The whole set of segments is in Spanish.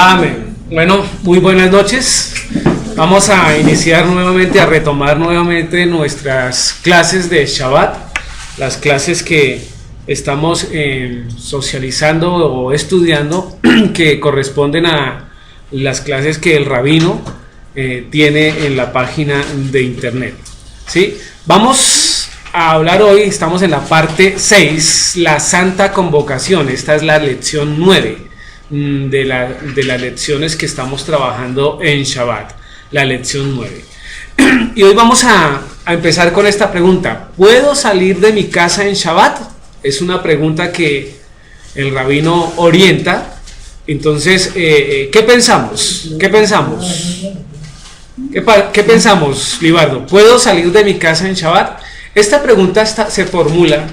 Amén. Bueno, muy buenas noches. Vamos a iniciar nuevamente, a retomar nuevamente nuestras clases de Shabbat, las clases que estamos socializando o estudiando, que corresponden a las clases que el rabino tiene en la página de internet. ¿Sí? Vamos a hablar hoy, estamos en la parte 6, la Santa Convocación. Esta es la lección 9 de las lecciones que estamos trabajando en Shabbat, la lección 9. Y hoy vamos a empezar con esta pregunta: ¿puedo salir de mi casa en Shabbat? Es una pregunta que el rabino orienta. Entonces, ¿qué pensamos? ¿Qué pensamos? ¿Qué pensamos, Libardo? ¿Puedo salir de mi casa en Shabbat? Esta pregunta se formula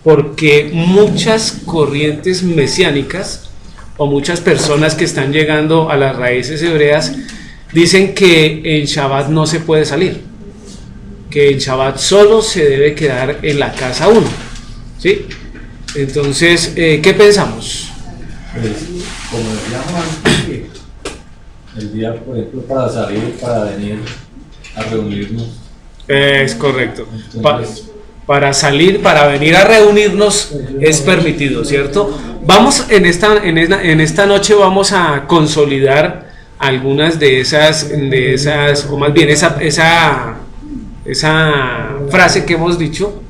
porque muchas corrientes mesiánicas o muchas personas que están llegando a las raíces hebreas dicen que en Shabbat no se puede salir, que en Shabbat solo se debe quedar en la casa uno, ¿sí? Entonces, ¿qué pensamos? Pues, como decíamos antes, el día, por ejemplo, para salir, para venir a reunirnos. Es correcto. Entonces, Para salir, para venir a reunirnos es permitido, ¿cierto? Vamos en esta noche vamos a consolidar algunas de esas, o más bien esa frase que hemos dicho,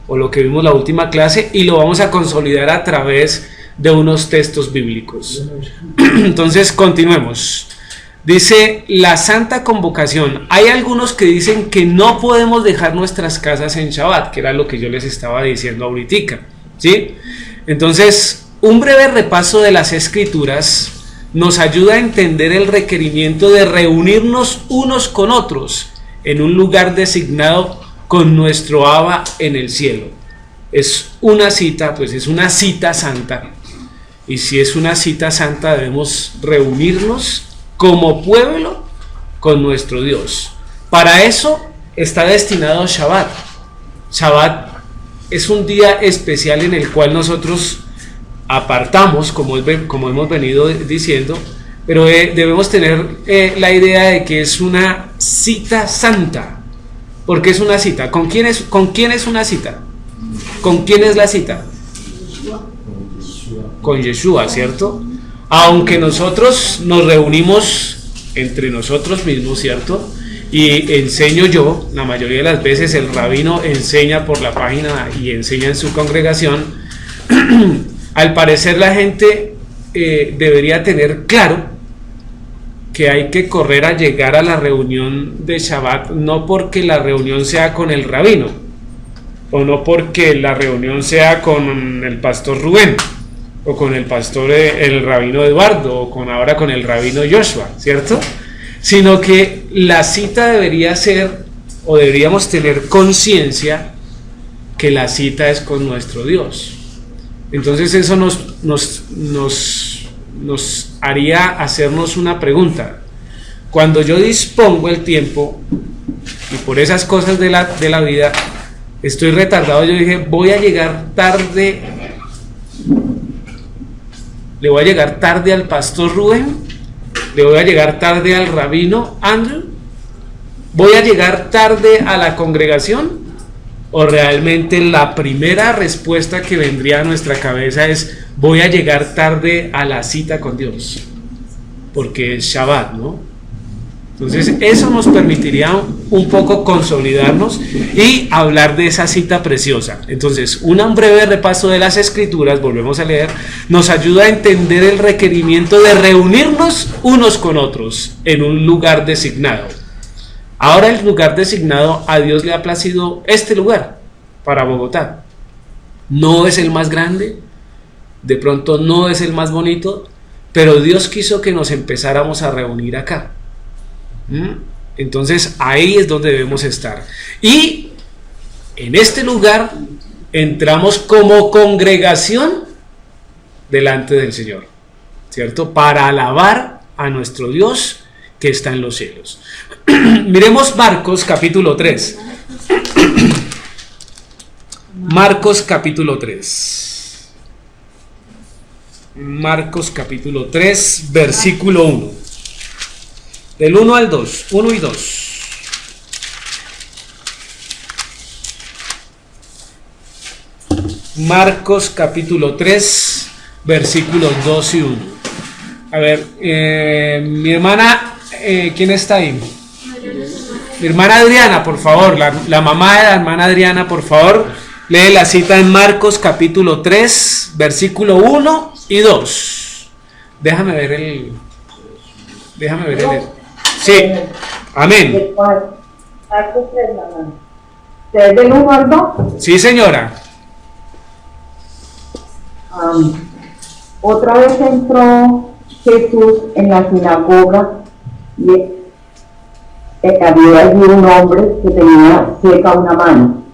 o lo que vimos la última clase, y lo vamos a consolidar a través de unos textos bíblicos. Entonces, continuemos. Dice la Santa Convocación. Hay algunos que dicen que no podemos dejar nuestras casas en Shabbat, que era lo que yo les estaba diciendo ahorita, ¿sí? Entonces, un breve repaso de las Escrituras nos ayuda a entender el requerimiento de reunirnos unos con otros en un lugar designado con nuestro Abba en el cielo. Es una cita, pues es una cita santa. Y si es una cita santa, debemos reunirnos como pueblo con nuestro Dios. Para eso está destinado Shabbat. Shabbat es un día especial en el cual nosotros apartamos, como hemos venido diciendo, pero debemos tener la idea de que es una cita santa. ¿Por qué es una cita? ¿Con quién es una cita? ¿Con quién es la cita? Con Yeshua, ¿cierto? Aunque nosotros nos reunimos entre nosotros mismos, ¿cierto? Y enseño yo, la mayoría de las veces el rabino enseña por la página y enseña en su congregación. Al parecer la gente debería tener claro que hay que correr a llegar a la reunión de Shabbat, no porque la reunión sea con el rabino, o no porque la reunión sea con el pastor Rubén, o con el pastor, el rabino Eduardo, o ahora con el rabino Joshua, ¿cierto? Sino que la cita debería ser, o deberíamos tener conciencia que la cita es con nuestro Dios. Entonces eso nos haría hacernos una pregunta. Cuando yo dispongo el tiempo, y por esas cosas de la vida, estoy retardado, yo dije, voy a llegar tarde. ¿Le voy a llegar tarde al pastor Rubén? ¿Le voy a llegar tarde al rabino Andrew? ¿Voy a llegar tarde a la congregación? ¿O realmente la primera respuesta que vendría a nuestra cabeza es: voy a llegar tarde a la cita con Dios? Porque es Shabbat, ¿no? Entonces eso nos permitiría un poco consolidarnos y hablar de esa cita preciosa. Entonces, un breve repaso de las Escrituras, volvemos a leer, nos ayuda a entender el requerimiento de reunirnos unos con otros en un lugar designado. Ahora el lugar designado, a Dios le ha placido este lugar para Bogotá. No es el más grande, de pronto no es el más bonito, pero Dios quiso que nos empezáramos a reunir acá. Entonces ahí es donde debemos estar, y en este lugar entramos como congregación delante del Señor, ¿cierto? Para alabar a nuestro Dios que está en los cielos. Miremos Marcos capítulo 3. Marcos capítulo 3. Marcos capítulo 3, versículo 1. Del 1 al 2, 1 y 2. Marcos capítulo 3, versículos 2 y 1. A ver, mi hermana, ¿quién está ahí? Mi hermana Adriana, por favor, la mamá de la hermana Adriana, por favor, lee la cita en Marcos capítulo 3, versículo 1 y 2. Déjame ver el... Sí, amén. Marcos 3, mamá. ¿Desde del 1 al 2? Sí, señora. Otra vez entró Jesús en la sinagoga y había allí un hombre que tenía seca una mano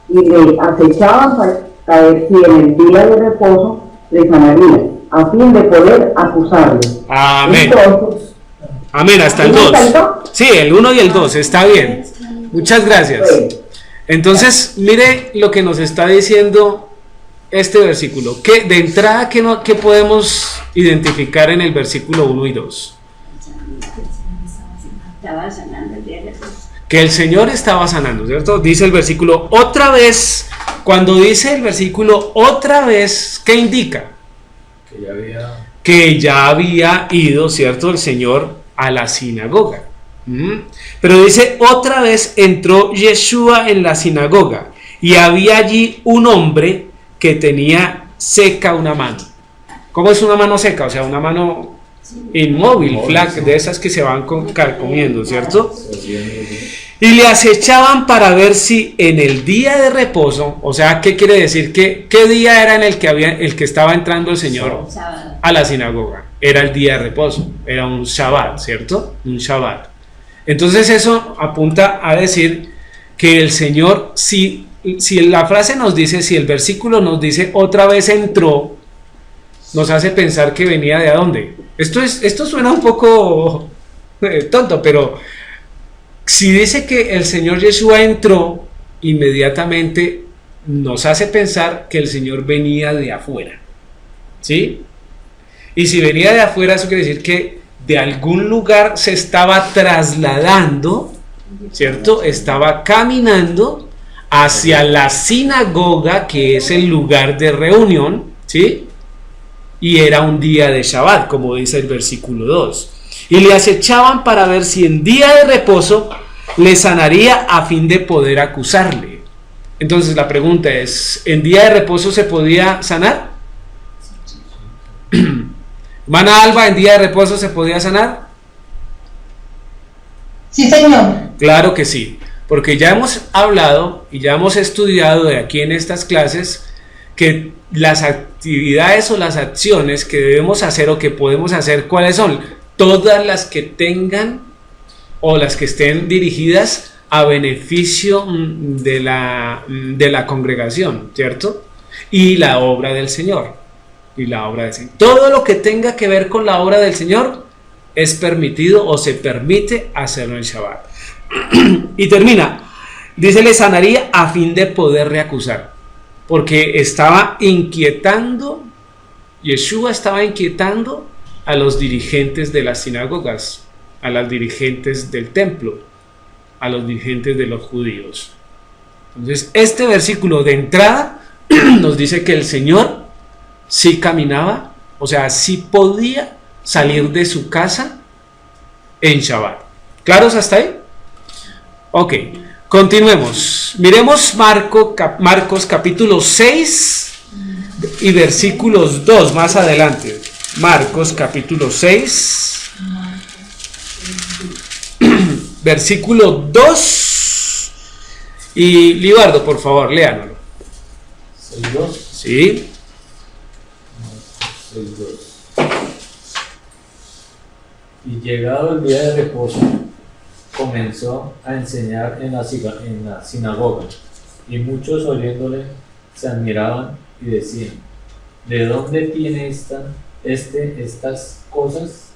y le acechaban para ver si en el día de reposo le sanaría, a fin de poder acusarle. Amén. Entonces, Amén, hasta el 2. Sí, el 1 y el 2, está bien. Muchas gracias. Entonces, mire lo que nos está diciendo este versículo. Que de entrada, ¿qué podemos identificar en el versículo 1 y 2? Que el Señor estaba sanando, ¿cierto? Dice el versículo otra vez. Cuando dice el versículo otra vez, ¿qué indica? Que ya había ido, ¿cierto?, el Señor a la sinagoga. Pero dice otra vez entró Yeshua en la sinagoga y había allí un hombre que tenía seca una mano. ¿Cómo es una mano seca? O sea, una mano inmóvil, flaca, de esas que se van carcomiendo, ¿cierto? Y le acechaban para ver si en el día de reposo, o sea, ¿qué quiere decir? ¿Qué día era en el que estaba entrando el Señor a la sinagoga? Era el día de reposo, era un Shabbat, ¿cierto? Un Shabbat. Entonces eso apunta a decir que el Señor, si la frase nos dice, si el versículo nos dice otra vez entró, nos hace pensar que venía de dónde. Esto suena un poco tonto, pero si dice que el Señor Yeshua entró, inmediatamente nos hace pensar que el Señor venía de afuera, ¿sí? Y si venía de afuera, eso quiere decir que de algún lugar se estaba trasladando, ¿cierto? Estaba caminando hacia la sinagoga, que es el lugar de reunión, ¿sí? Y era un día de Shabbat, como dice el versículo 2. Y le acechaban para ver si en día de reposo le sanaría a fin de poder acusarle. Entonces la pregunta es, ¿en día de reposo se podía sanar? Hermana Alba, ¿en día de reposo se podía sanar? Sí, señor. Claro que sí, porque ya hemos hablado y ya hemos estudiado de aquí en estas clases que las actividades o las acciones que debemos hacer o que podemos hacer, ¿cuáles son? Todas las que tengan o las que estén dirigidas a beneficio de la congregación, ¿cierto? Y la obra del Señor. Todo lo que tenga que ver con la obra del Señor es permitido o se permite hacerlo en Shabbat. Y termina, dice, le sanaría a fin de poder reacusar, porque estaba inquietando, Yeshua estaba inquietando a los dirigentes de las sinagogas, a los dirigentes del templo, a los dirigentes de los judíos. Entonces, este versículo de entrada nos dice que el Señor sí caminaba, o sea, sí podía salir de su casa en Shabbat. ¿Claros hasta ahí? Ok, continuemos. Miremos Marcos capítulo 6 y versículos 2 más adelante. Marcos capítulo 6, versículo 2. Y Libardo, por favor, léanlo. 6:2. Sí. 6:2. Y llegado el día de reposo, comenzó a enseñar en la sinagoga, y muchos oyéndole se admiraban y decían: ¿de dónde tiene estas cosas?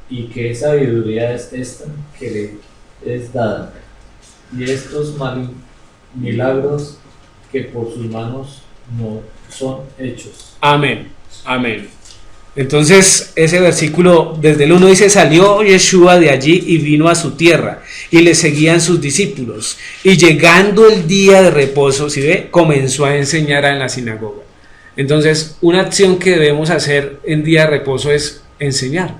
¿Y qué sabiduría es esta que le es dada? Y estos milagros que por sus manos no son hechos. Amén, amén. Entonces ese versículo desde el 1 dice: salió Yeshua de allí y vino a su tierra, y le seguían sus discípulos, y llegando el día de reposo, ¿sí ve?, comenzó a enseñar en la sinagoga. Entonces una acción que debemos hacer en día de reposo es enseñar.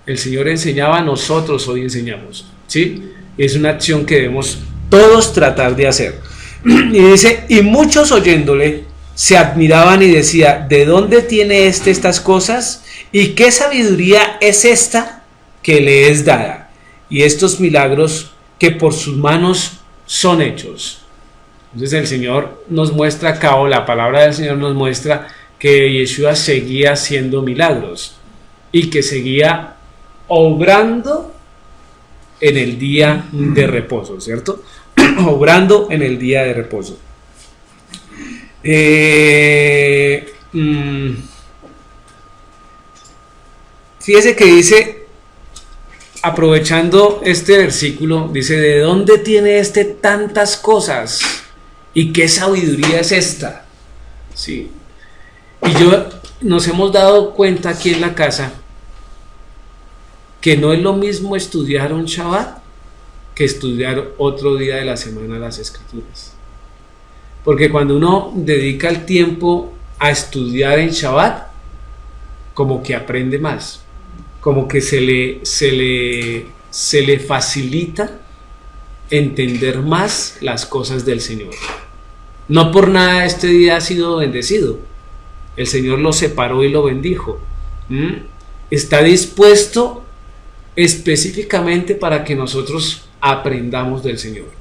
El Señor enseñaba, nosotros hoy enseñamos, ¿sí? Es una acción que debemos todos tratar de hacer. Y dice: y muchos oyéndole se admiraban y decía: ¿de dónde tiene estas cosas? ¿Y qué sabiduría es esta que le es dada? Y estos milagros que por sus manos son hechos. Entonces el Señor nos muestra acá, o la palabra del Señor nos muestra que Yeshua seguía haciendo milagros y que seguía obrando en el día de reposo, ¿cierto? Obrando en el día de reposo. Fíjese que dice, aprovechando este versículo, dice: ¿de dónde tiene tantas cosas? ¿Y qué sabiduría es esta? Sí. Y nos hemos dado cuenta aquí en la casa que no es lo mismo estudiar un Shabbat que estudiar otro día de la semana las Escrituras. Porque cuando uno dedica el tiempo a estudiar en Shabbat, como que aprende más, como que se le facilita entender más las cosas del Señor. No por nada este día ha sido bendecido. El Señor lo separó y lo bendijo. Está dispuesto específicamente para que nosotros aprendamos del Señor.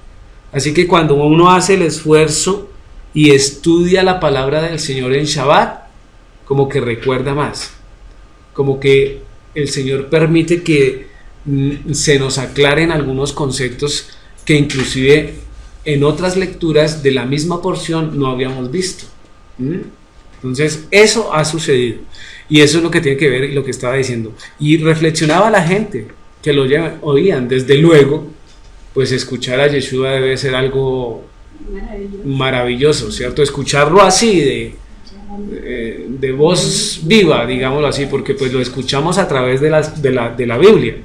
Así que cuando uno hace el esfuerzo y estudia la palabra del Señor en Shabbat, como que recuerda más, como que el Señor permite que se nos aclaren algunos conceptos que inclusive en otras lecturas de la misma porción no habíamos visto. Entonces eso ha sucedido, y eso es lo que tiene que ver y lo que estaba diciendo. Y reflexionaba la gente que lo oían. Desde luego, pues escuchar a Yeshua debe ser algo maravilloso, ¿cierto? Escucharlo así de voz viva, digámoslo así, porque pues lo escuchamos a través de la Biblia.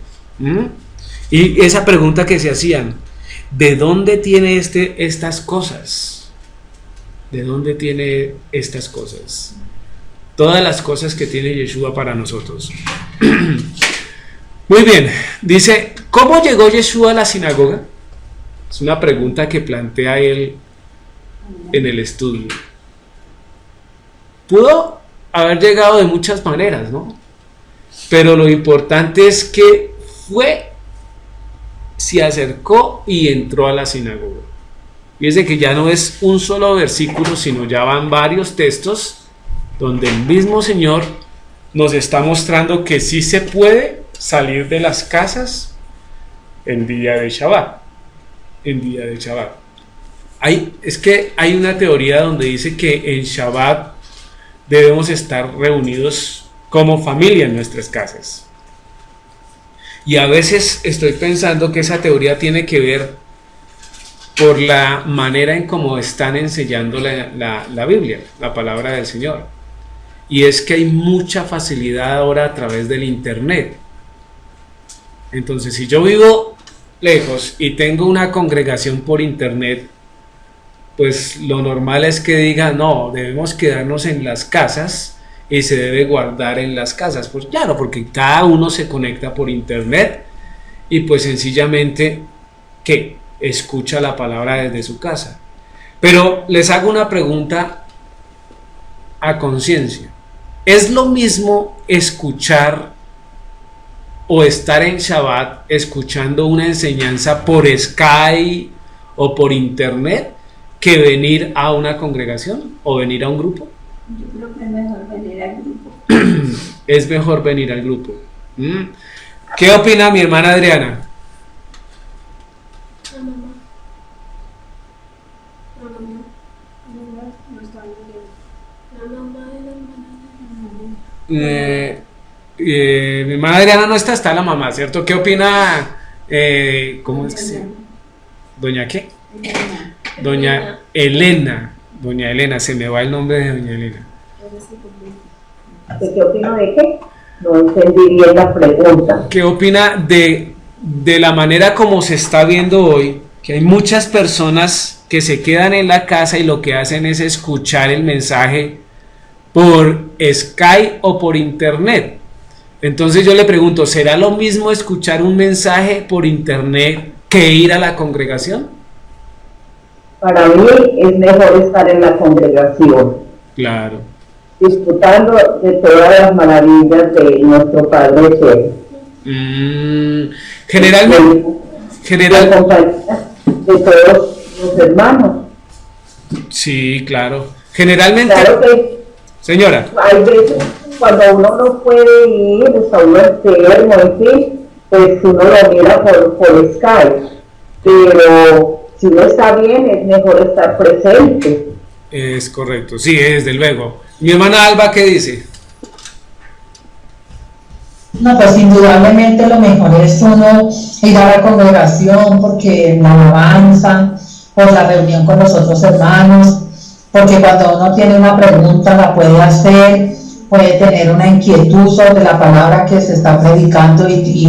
Y esa pregunta que se hacían: ¿de dónde tiene estas cosas? ¿De dónde tiene estas cosas? Todas las cosas que tiene Yeshua para nosotros. Muy bien, dice: ¿cómo llegó Yeshua a la sinagoga? Es una pregunta que plantea él en el estudio. Pudo haber llegado de muchas maneras, ¿no? Pero lo importante es que se acercó y entró a la sinagoga. Fíjense que ya no es un solo versículo, sino ya van varios textos donde el mismo Señor nos está mostrando que sí se puede salir de las casas en día de Shabbat. En día de Shabbat. Es que hay una teoría donde dice que en Shabbat debemos estar reunidos como familia en nuestras casas. Y a veces estoy pensando que esa teoría tiene que ver por la manera en cómo están enseñando la Biblia, la palabra del Señor. Y es que hay mucha facilidad ahora a través del internet. Entonces, si yo vivo lejos y tengo una congregación por internet, pues lo normal es que digan: no, debemos quedarnos en las casas y se debe guardar en las casas. Pues claro, porque cada uno se conecta por internet y pues sencillamente que escucha la palabra desde su casa. Pero les hago una pregunta a conciencia: ¿es lo mismo escuchar o estar en Shabbat escuchando una enseñanza por Skype o por internet que venir a una congregación o venir a un grupo? Yo creo que es mejor venir al grupo. Es mejor venir al grupo. ¿Qué opina mi hermana Adriana? La mamá. La mamá. No está bien. La mamá de la hermana. Mi hermana Adriana no está la mamá, ¿cierto? ¿Qué opina? ¿Cómo es que se llama? ¿Doña qué? Doña Elena. Doña Elena, se me va el nombre de doña Elena. ¿Qué opino de qué? No entendí bien la pregunta. ¿Qué opina de la manera como se está viendo hoy? Que hay muchas personas que se quedan en la casa y lo que hacen es escuchar el mensaje por Skype o por internet. Entonces yo le pregunto, ¿será lo mismo escuchar un mensaje por internet que ir a la congregación? Para mí es mejor estar en la congregación, Claro. disfrutando de todas las maravillas de nuestro Padre Cielo. La compañía de todos los hermanos. Sí, claro. Generalmente, Claro que señora, hay veces cuando uno no puede ir, está uno enfermo, en fin, pues uno lo mira por Skype, pero si uno está bien es mejor estar presente. es correcto, sí, desde luego. Mi hermana Alba, ¿qué dice? No, pues indudablemente lo mejor es uno ir a la congregación porque la alabanza, por la reunión con los otros hermanos, porque cuando uno tiene una pregunta la puede hacer, puede tener una inquietud sobre la palabra que se está predicando y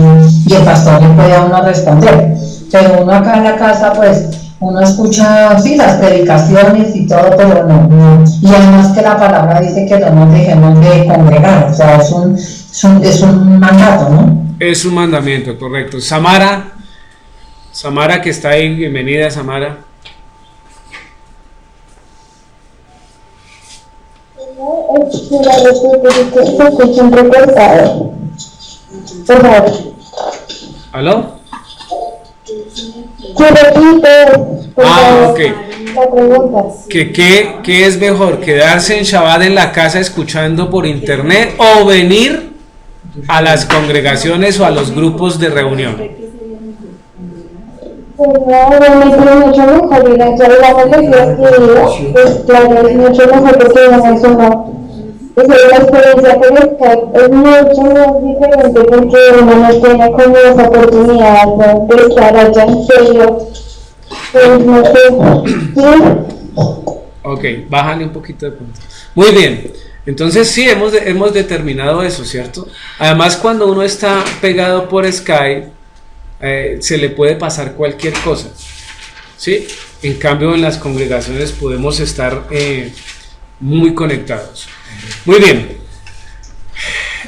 el pastor le puede a uno responder. Pero uno acá en la casa, pues, uno escucha, sí, las predicaciones y todo, pero no. Y además que la palabra dice que no nos dejemos de congregar, o sea, es un mandato, ¿no? Es un mandamiento, correcto. Samara que está ahí, bienvenida Samara. ¿Aló? Ok. ¿Qué es mejor? ¿Quedarse en Shabbat en la casa escuchando por internet o venir a las congregaciones o a los grupos de reunión? Realmente es mucho mejor ir a la iglesia que pues claro, es mucho mejor porque no es una pues la experiencia por Skype es mucho más diferente porque uno no tiene como esa oportunidad de estar allá en serio, pues no sé, ¿sí? Ok, bájale un poquito de punto. Muy bien, entonces sí, hemos determinado eso, ¿cierto? Además, cuando uno está pegado por Skype, se le puede pasar cualquier cosa, ¿sí? En cambio, en las congregaciones podemos estar muy conectados. Muy bien,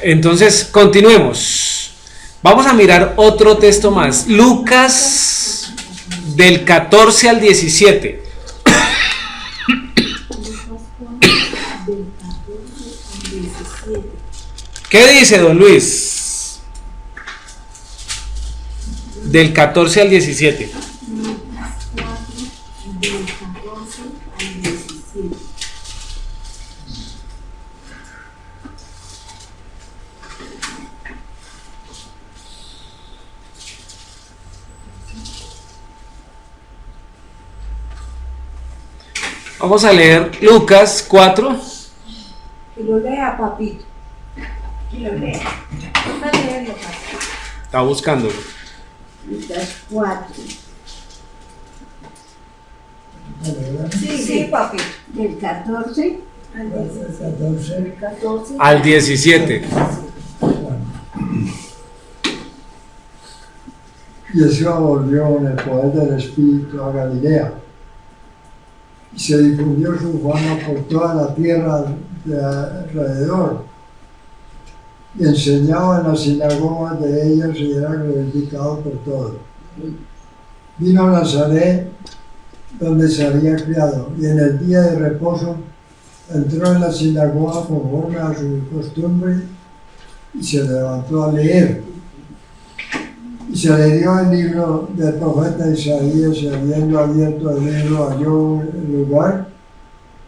entonces continuemos. Vamos a mirar otro texto más, Lucas del 14 al 17. ¿Qué dice don Luis? Del 14 al 17. Vamos a leer Lucas 4. Que lo lea, papito. Que lo lea. Vamos a leerlo, papito. Está buscándolo. Lucas 4. Sí, papito. Del 14 al 17. Del 14 al 17. Yeshua volvió en el poder del Espíritu a Galilea y se difundió su fama por toda la tierra de alrededor y enseñaba en las sinagogas de ellas y era glorificado por todos. Vino a Nazaret, donde se había criado, y en el día de reposo entró en la sinagoga conforme a su costumbre y se levantó a leer. Y se le dio el libro del profeta Isaías y habiendo abierto el libro halló el lugar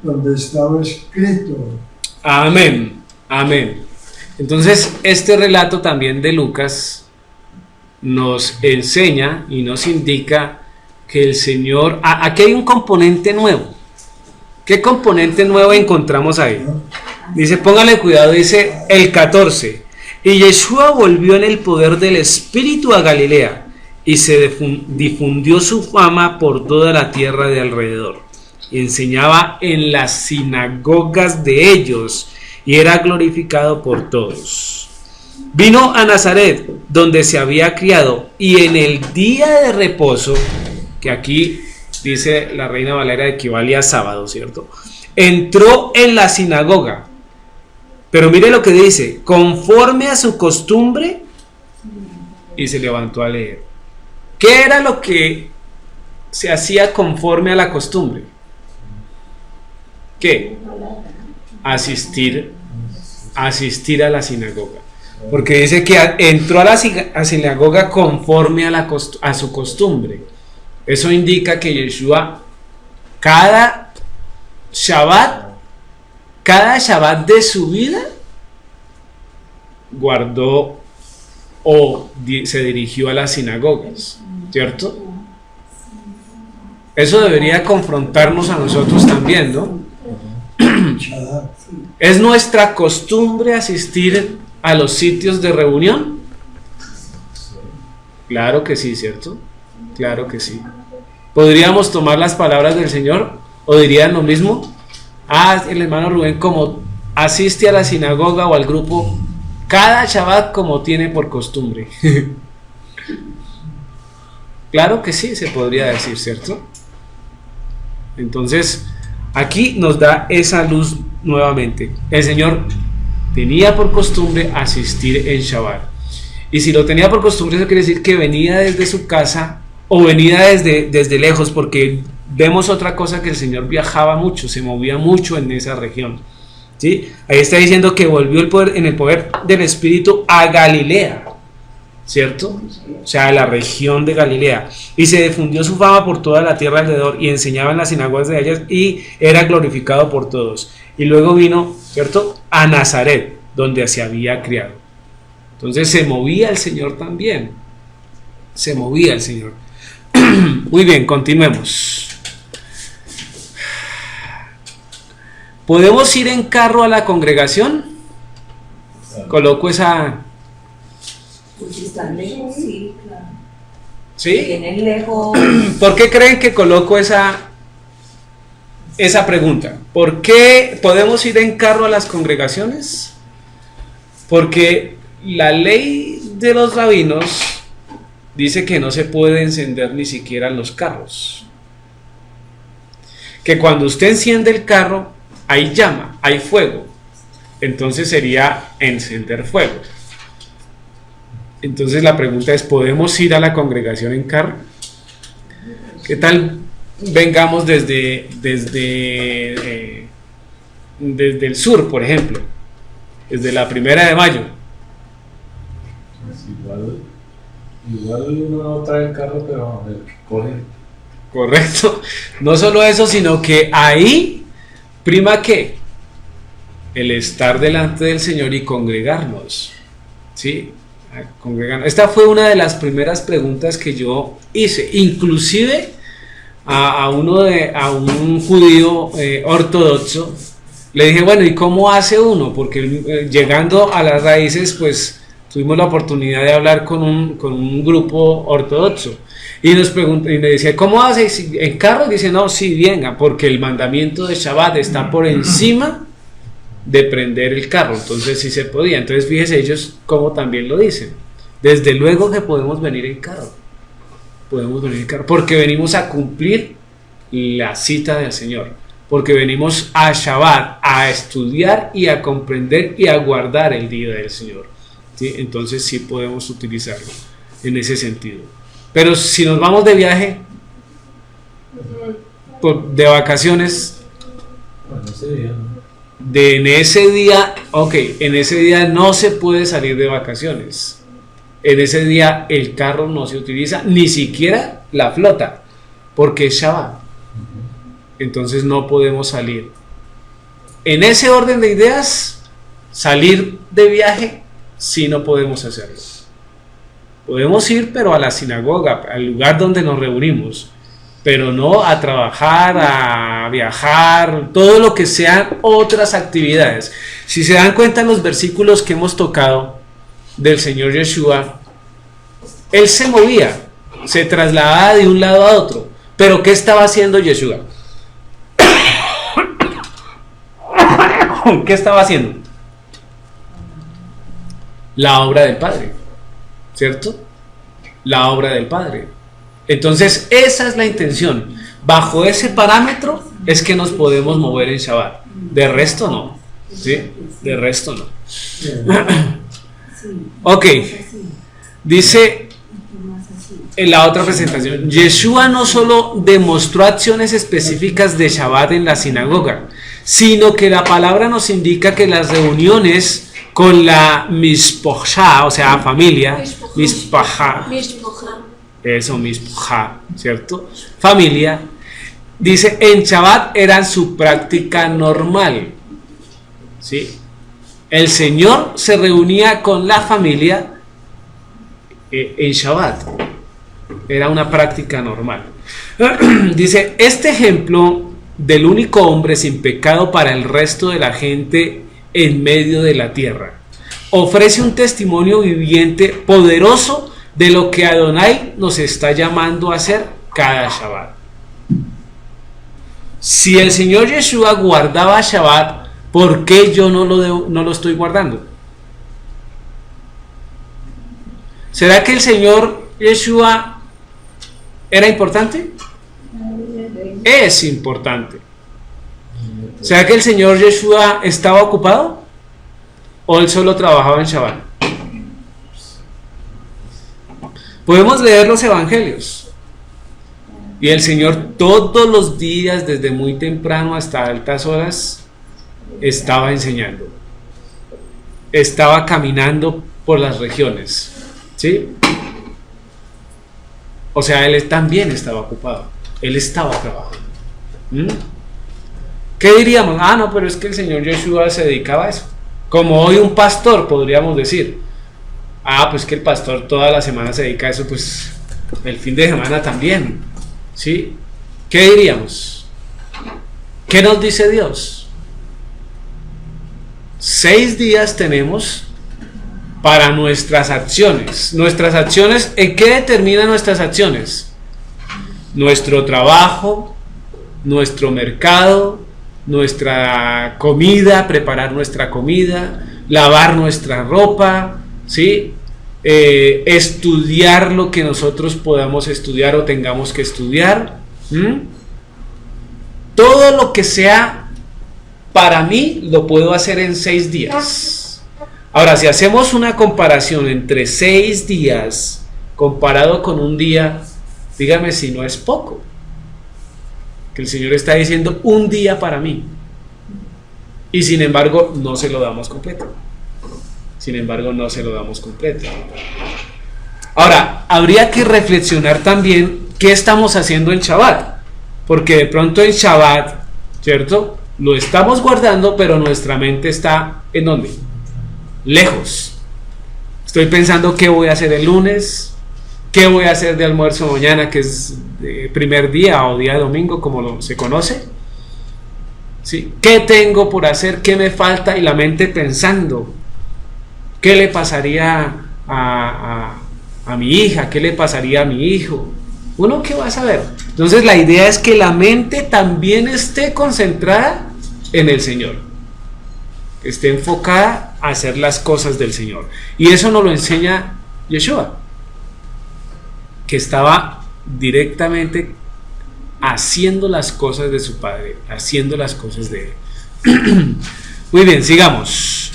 donde estaba escrito. Amén, amén. Entonces, este relato también de Lucas nos enseña y nos indica que el Señor... Aquí hay un componente nuevo. ¿Qué componente nuevo encontramos ahí? Dice, póngale cuidado, dice el 14. Y Yeshua volvió en el poder del Espíritu a Galilea y se difundió su fama por toda la tierra de alrededor. Y enseñaba en las sinagogas de ellos y era glorificado por todos. Vino a Nazaret, donde se había criado, y en el día de reposo, que aquí dice la Reina Valera equivale a sábado, ¿cierto? Entró en la sinagoga, pero mire lo que dice, conforme a su costumbre, y se levantó a leer. ¿Qué era lo que se hacía conforme a la costumbre? ¿Qué? Asistir a la sinagoga. Porque dice que entró a la sinagoga conforme a su costumbre. Eso indica que Yeshua cada Shabbat de su vida guardó o se dirigió a las sinagogas, ¿cierto? Eso debería confrontarnos a nosotros también, ¿no? ¿Es nuestra costumbre asistir a los sitios de reunión? Claro que sí, ¿cierto? Claro que sí. ¿Podríamos tomar las palabras del Señor? ¿O dirían lo mismo? El hermano Rubén, como asiste a la sinagoga o al grupo cada Shabbat como tiene por costumbre. Claro que sí, se podría decir, ¿cierto? Entonces, aquí nos da esa luz nuevamente. El Señor tenía por costumbre asistir en Shabbat. Y si lo tenía por costumbre, eso quiere decir que venía desde su casa o venía desde lejos, porque vemos otra cosa, que el Señor viajaba mucho, se movía mucho en esa región, ¿sí? Ahí está diciendo que volvió en el poder del Espíritu a Galilea, ¿cierto? O sea, a la región de Galilea, y se difundió su fama por toda la tierra alrededor, y enseñaba en las sinagogas de ellas, y era glorificado por todos. Y luego vino, ¿cierto?, a Nazaret, donde se había criado. Entonces se movía el Señor también, se movía el Señor. Muy bien, continuemos. ¿Podemos ir en carro a la congregación? Coloco esa... Pues si están lejos, sí, claro. ¿Sí? Vienen lejos. ¿Por qué creen que coloco esa pregunta? ¿Por qué podemos ir en carro a las congregaciones? Porque la ley de los rabinos dice que no se puede encender ni siquiera los carros. Que cuando usted enciende el carro, hay llama, hay fuego. Entonces sería encender fuego. Entonces la pregunta es, ¿podemos ir a la congregación en carro? ¿Qué tal vengamos desde el sur, por ejemplo? Desde la 1 de mayo. Pues igual uno no trae el carro, pero el que coge. Correcto. No solo eso, sino que ahí prima que el estar delante del Señor y congregarnos, ¿sí? Congregarnos. Esta fue una de las primeras preguntas que yo hice, inclusive a un judío ortodoxo. Le dije, bueno, ¿y cómo hace uno? Porque llegando a las raíces, pues tuvimos la oportunidad de hablar con un grupo ortodoxo. Y nos preguntó, y me decía, ¿cómo hace? ¿En carro? Y dice, no, sí, venga, porque el mandamiento de Shabbat está por encima de prender el carro. Entonces sí se podía. Entonces fíjese ellos cómo también lo dicen. Desde luego que podemos venir en carro. Podemos venir en carro. Porque venimos a cumplir la cita del Señor. Porque venimos a Shabbat, a estudiar y a comprender y a guardar el día del Señor, ¿sí? Entonces sí podemos utilizarlo en ese sentido. Pero si nos vamos de viaje, de vacaciones, Bueno, ese día, ¿no? en ese día no se puede salir de vacaciones. En ese día el carro no se utiliza, ni siquiera la flota, porque es Shabbat. Entonces no podemos salir. En ese orden de ideas, salir de viaje, sí no podemos hacerlo. Podemos ir, pero a la sinagoga, al lugar donde nos reunimos, pero no a trabajar, a viajar, todo lo que sean otras actividades. Si se dan cuenta en los versículos que hemos tocado del Señor Yeshua, Él se movía, se trasladaba de un lado a otro. Pero ¿qué estaba haciendo Yeshua? ¿Qué estaba haciendo? La obra del Padre, ¿cierto? La obra del Padre. Entonces esa es la intención. Bajo ese parámetro es que nos podemos mover en Shabbat. De resto no. ¿Sí? De resto no. Ok. Dice en la otra presentación, Yeshua no solo demostró acciones específicas de Shabbat en la sinagoga, sino que la palabra nos indica que las reuniones con la mishpocha, o sea, familia, mishpacha, eso, mishpocha, ¿cierto? Familia, dice, en Shabbat eran su práctica normal, ¿sí? El Señor se reunía con la familia en Shabbat, era una práctica normal. Dice, este ejemplo del único hombre sin pecado para el resto de la gente en medio de la tierra ofrece un testimonio viviente poderoso de lo que Adonai nos está llamando a hacer cada Shabbat. Si el Señor Yeshua guardaba Shabbat, ¿por qué yo no lo estoy guardando? ¿Será que el Señor Yeshua era importante? Es importante. ¿Será que el Señor Yeshua estaba ocupado? ¿O él solo trabajaba en Shabbat? Podemos leer los evangelios. Y el Señor todos los días, desde muy temprano hasta altas horas, estaba enseñando. Estaba caminando por las regiones. ¿Sí? O sea, él también estaba ocupado. Él estaba trabajando. ¿Qué diríamos? Ah, no, pero es que el Señor Yeshua se dedicaba a eso. Como hoy un pastor, podríamos decir. Ah, pues que el pastor toda la semana se dedica a eso, pues el fin de semana también. ¿Sí? ¿Qué diríamos? ¿Qué nos dice Dios? 6 días tenemos para nuestras acciones. Nuestras acciones, ¿en qué determinan nuestras acciones? Nuestro trabajo, nuestro mercado, nuestra comida, preparar nuestra comida, lavar nuestra ropa, ¿sí? Estudiar lo que nosotros podamos estudiar o tengamos que estudiar. Todo lo que sea para mí lo puedo hacer en 6 días. Ahora, si hacemos una comparación entre 6 días comparado con un día, dígame si no es poco. Que el Señor está diciendo un día para mí. Y sin embargo, no se lo damos completo. Sin embargo, no se lo damos completo. Ahora, habría que reflexionar también qué estamos haciendo en Shabbat. Porque de pronto en Shabbat, ¿cierto? Lo estamos guardando, pero nuestra mente está ¿en dónde? Lejos. Estoy pensando qué voy a hacer el lunes, qué voy a hacer de almuerzo mañana, que es primer día o día de domingo, como se conoce. ¿Sí? ¿Qué tengo por hacer? ¿Qué me falta? Y la mente pensando, ¿qué le pasaría a mi hija? ¿Qué le pasaría a mi hijo? ¿Uno qué va a saber? Entonces la idea es que la mente también esté concentrada en el Señor, esté enfocada a hacer las cosas del Señor. Y eso nos lo enseña Yeshua, que estaba directamente haciendo las cosas de su Padre, haciendo las cosas de Él. Muy bien, sigamos.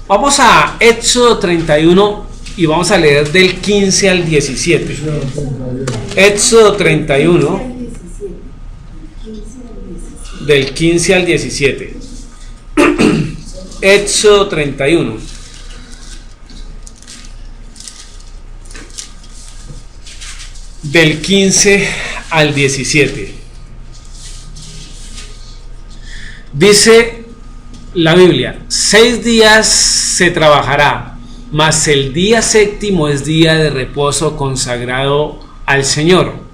Vamos a Éxodo 31 y vamos a leer del 15 al 17. Éxodo 31, del 15 al 17. Éxodo 31. Del 15 al 17. Dice la Biblia: 6 días se trabajará, mas el día séptimo es día de reposo consagrado al Señor.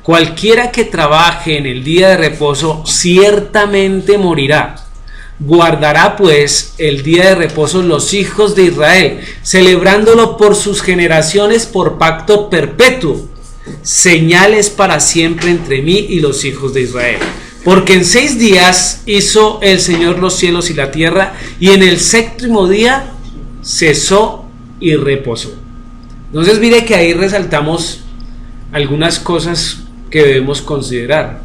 Cualquiera que trabaje en el día de reposo ciertamente morirá. Guardará pues el día de reposo los hijos de Israel, celebrándolo por sus generaciones por pacto perpetuo, señales para siempre entre mí y los hijos de Israel. Porque en 6 días hizo el Señor los cielos y la tierra, y en el séptimo día cesó y reposó. Entonces mire que ahí resaltamos algunas cosas que debemos considerar.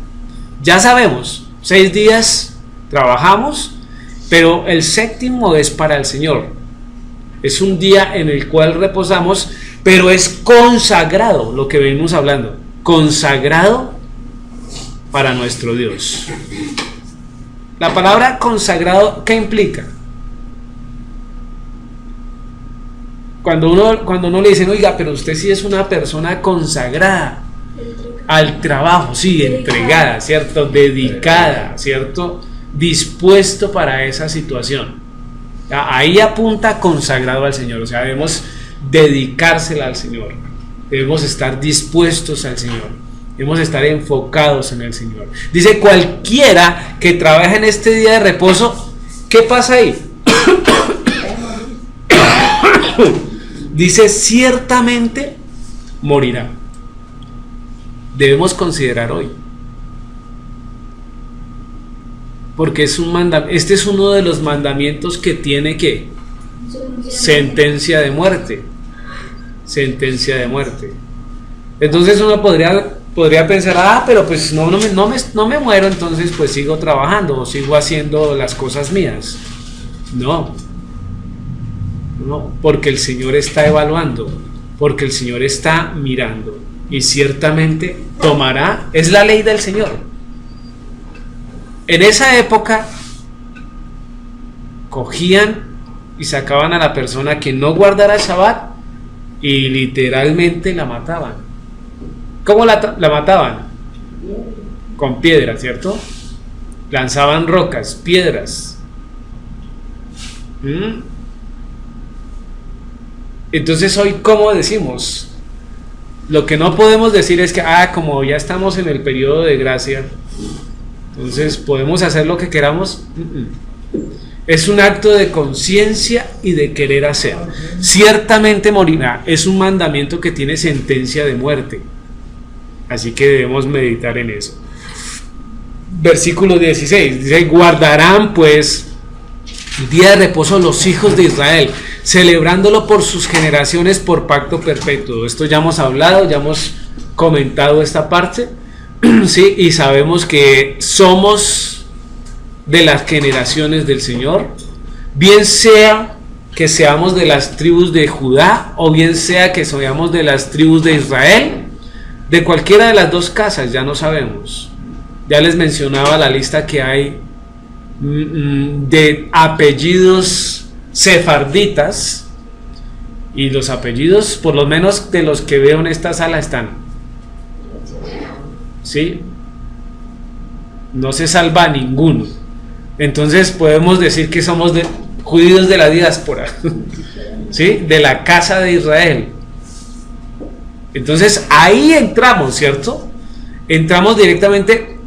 Ya sabemos, 6 días trabajamos, pero el séptimo es para el Señor. Es un día en el cual reposamos, pero es consagrado, lo que venimos hablando, consagrado para nuestro Dios. La palabra consagrado, ¿qué implica? Cuando uno le dicen, oiga, pero usted sí es una persona consagrada al trabajo, sí, entregada, ¿cierto? Dedicada, ¿cierto? Dispuesto para esa situación. Ahí apunta consagrado al Señor, o sea, debemos dedicársela al Señor, debemos estar dispuestos al Señor, debemos estar enfocados en el Señor. Dice, cualquiera que trabaje en este día de reposo, ¿qué pasa ahí? Dice, ciertamente morirá. Debemos considerar hoy, porque es un mandamiento. Este es uno de los mandamientos que tiene que sentencia de muerte. Sentencia de muerte. Entonces uno podría pensar, pero pues no me muero, entonces pues sigo trabajando o sigo haciendo las cosas mías. No, porque el Señor está evaluando, porque el Señor está mirando y ciertamente tomará. Es la ley del Señor. En esa época cogían y sacaban a la persona que no guardara Shabbat y literalmente la mataban. ¿Cómo la mataban? Con piedras, ¿cierto? Lanzaban rocas, piedras. Entonces hoy, ¿cómo decimos? Lo que no podemos decir es que, como ya estamos en el periodo de gracia, entonces podemos hacer lo que queramos. Es un acto de conciencia y de querer hacer. Ciertamente morirá. Es un mandamiento que tiene sentencia de muerte. Así que debemos meditar en eso. Versículo 16. Dice, guardarán pues el día de reposo los hijos de Israel, celebrándolo por sus generaciones por pacto perpetuo. Esto ya hemos hablado, ya hemos comentado esta parte. Sí, y sabemos que somos de las generaciones del Señor, bien sea que seamos de las tribus de Judá o bien sea que seamos de las tribus de Israel, de cualquiera de las dos casas, ya no sabemos. Ya les mencionaba la lista que hay de apellidos sefarditas, y los apellidos, por lo menos de los que veo en esta sala, están. ¿Sí? No se salva ninguno. Entonces podemos decir que somos judíos de la diáspora, ¿sí? De la casa de Israel. Entonces ahí entramos, ¿cierto? Entramos directamente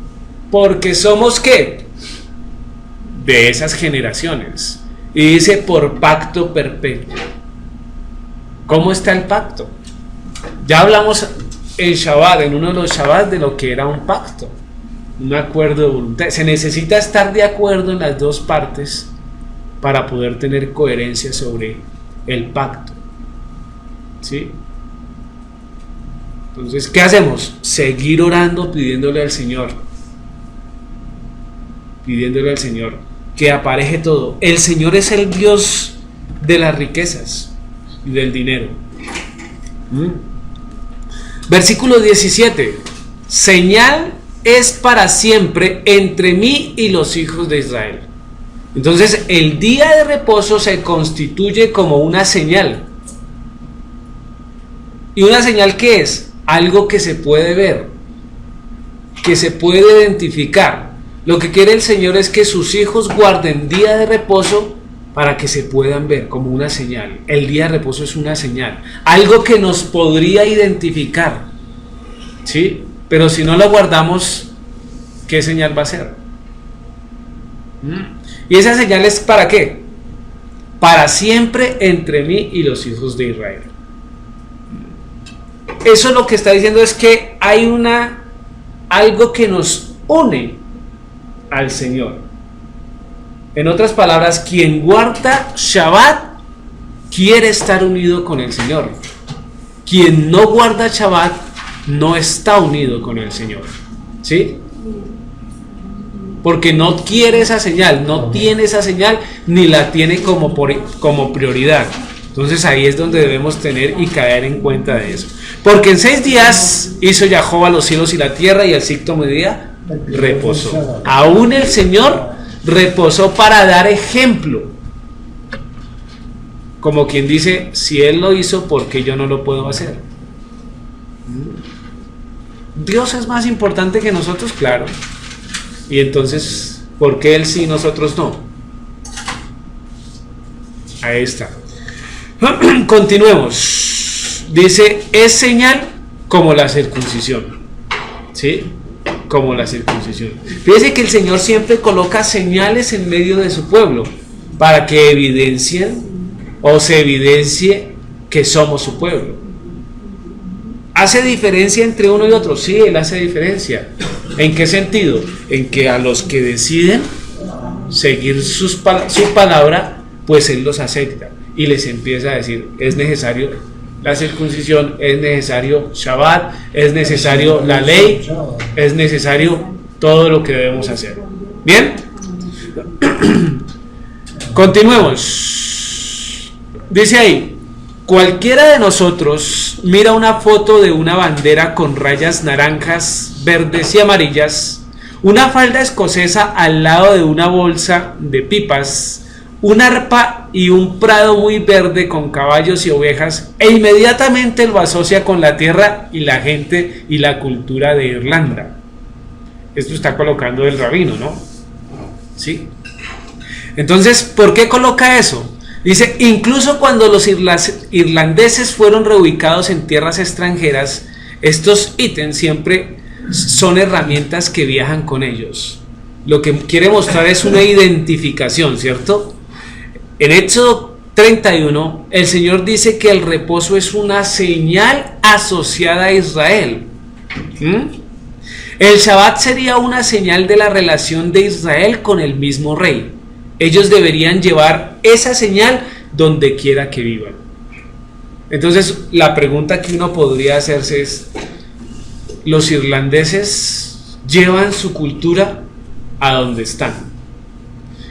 porque somos ¿qué? De esas generaciones. Y dice por pacto perpetuo. ¿Cómo está el pacto? Ya hablamos en Shabbat, en uno de los Shabbat, de lo que era un pacto, un acuerdo de voluntad. Se necesita estar de acuerdo en las dos partes para poder tener coherencia sobre el pacto. ¿Sí? Entonces, ¿qué hacemos? Seguir orando, pidiéndole al Señor que apareje todo. El Señor es el Dios de las riquezas y del dinero. Versículo 17. Señal es para siempre entre mí y los hijos de Israel. Entonces el día de reposo se constituye como una señal. ¿Y una señal qué es? Algo que se puede ver, que se puede identificar. Lo que quiere el Señor es que sus hijos guarden día de reposo para que se puedan ver como una señal. El día de reposo es una señal, algo que nos podría identificar, ¿sí? Pero si no lo guardamos, ¿qué señal va a ser? Y esa señal es ¿para qué? Para siempre entre mí y los hijos de Israel. Eso lo que está diciendo es que hay algo que nos une al Señor. En otras palabras, quien guarda Shabbat quiere estar unido con el Señor. Quien no guarda Shabbat no está unido con el Señor, ¿sí? Porque no quiere esa señal, no tiene esa señal, ni la tiene como prioridad. Entonces ahí es donde debemos tener y caer en cuenta de eso. Porque en 6 días hizo Jehová los cielos y la tierra, y el séptimo día reposó. Aún el Señor reposó para dar ejemplo. Como quien dice, si Él lo hizo, ¿por qué yo no lo puedo hacer? Dios es más importante que nosotros, claro. Y entonces, ¿por qué Él sí y nosotros no? Ahí está. Continuemos. Dice, es señal como la circuncisión. ¿Sí? Como la circuncisión. Fíjese que el Señor siempre coloca señales en medio de su pueblo para que evidencien o se evidencie que somos su pueblo. ¿Hace diferencia entre uno y otro? Sí, Él hace diferencia. ¿En qué sentido? En que a los que deciden seguir su palabra, pues Él los acepta y les empieza a decir, es necesario la circuncisión, es necesario Shabbat, es necesario la ley, es necesario todo lo que debemos hacer. ¿Bien? Continuemos. Dice ahí, cualquiera de nosotros mira una foto de una bandera con rayas naranjas, verdes y amarillas, una falda escocesa al lado de una bolsa de pipas, un arpa y un prado muy verde con caballos y ovejas, e inmediatamente lo asocia con la tierra y la gente y la cultura de Irlanda. Esto está colocando el rabino, ¿no? ¿Sí? Entonces, ¿por qué coloca eso? Dice, incluso cuando los irlandeses fueron reubicados en tierras extranjeras, estos ítems siempre son herramientas que viajan con ellos. Lo que quiere mostrar es una identificación, ¿cierto? En Éxodo 31, el Señor dice que el reposo es una señal asociada a Israel. El Shabbat sería una señal de la relación de Israel con el mismo rey. Ellos deberían llevar esa señal donde quiera que vivan. Entonces, la pregunta que uno podría hacerse es, ¿los irlandeses llevan su cultura a donde están?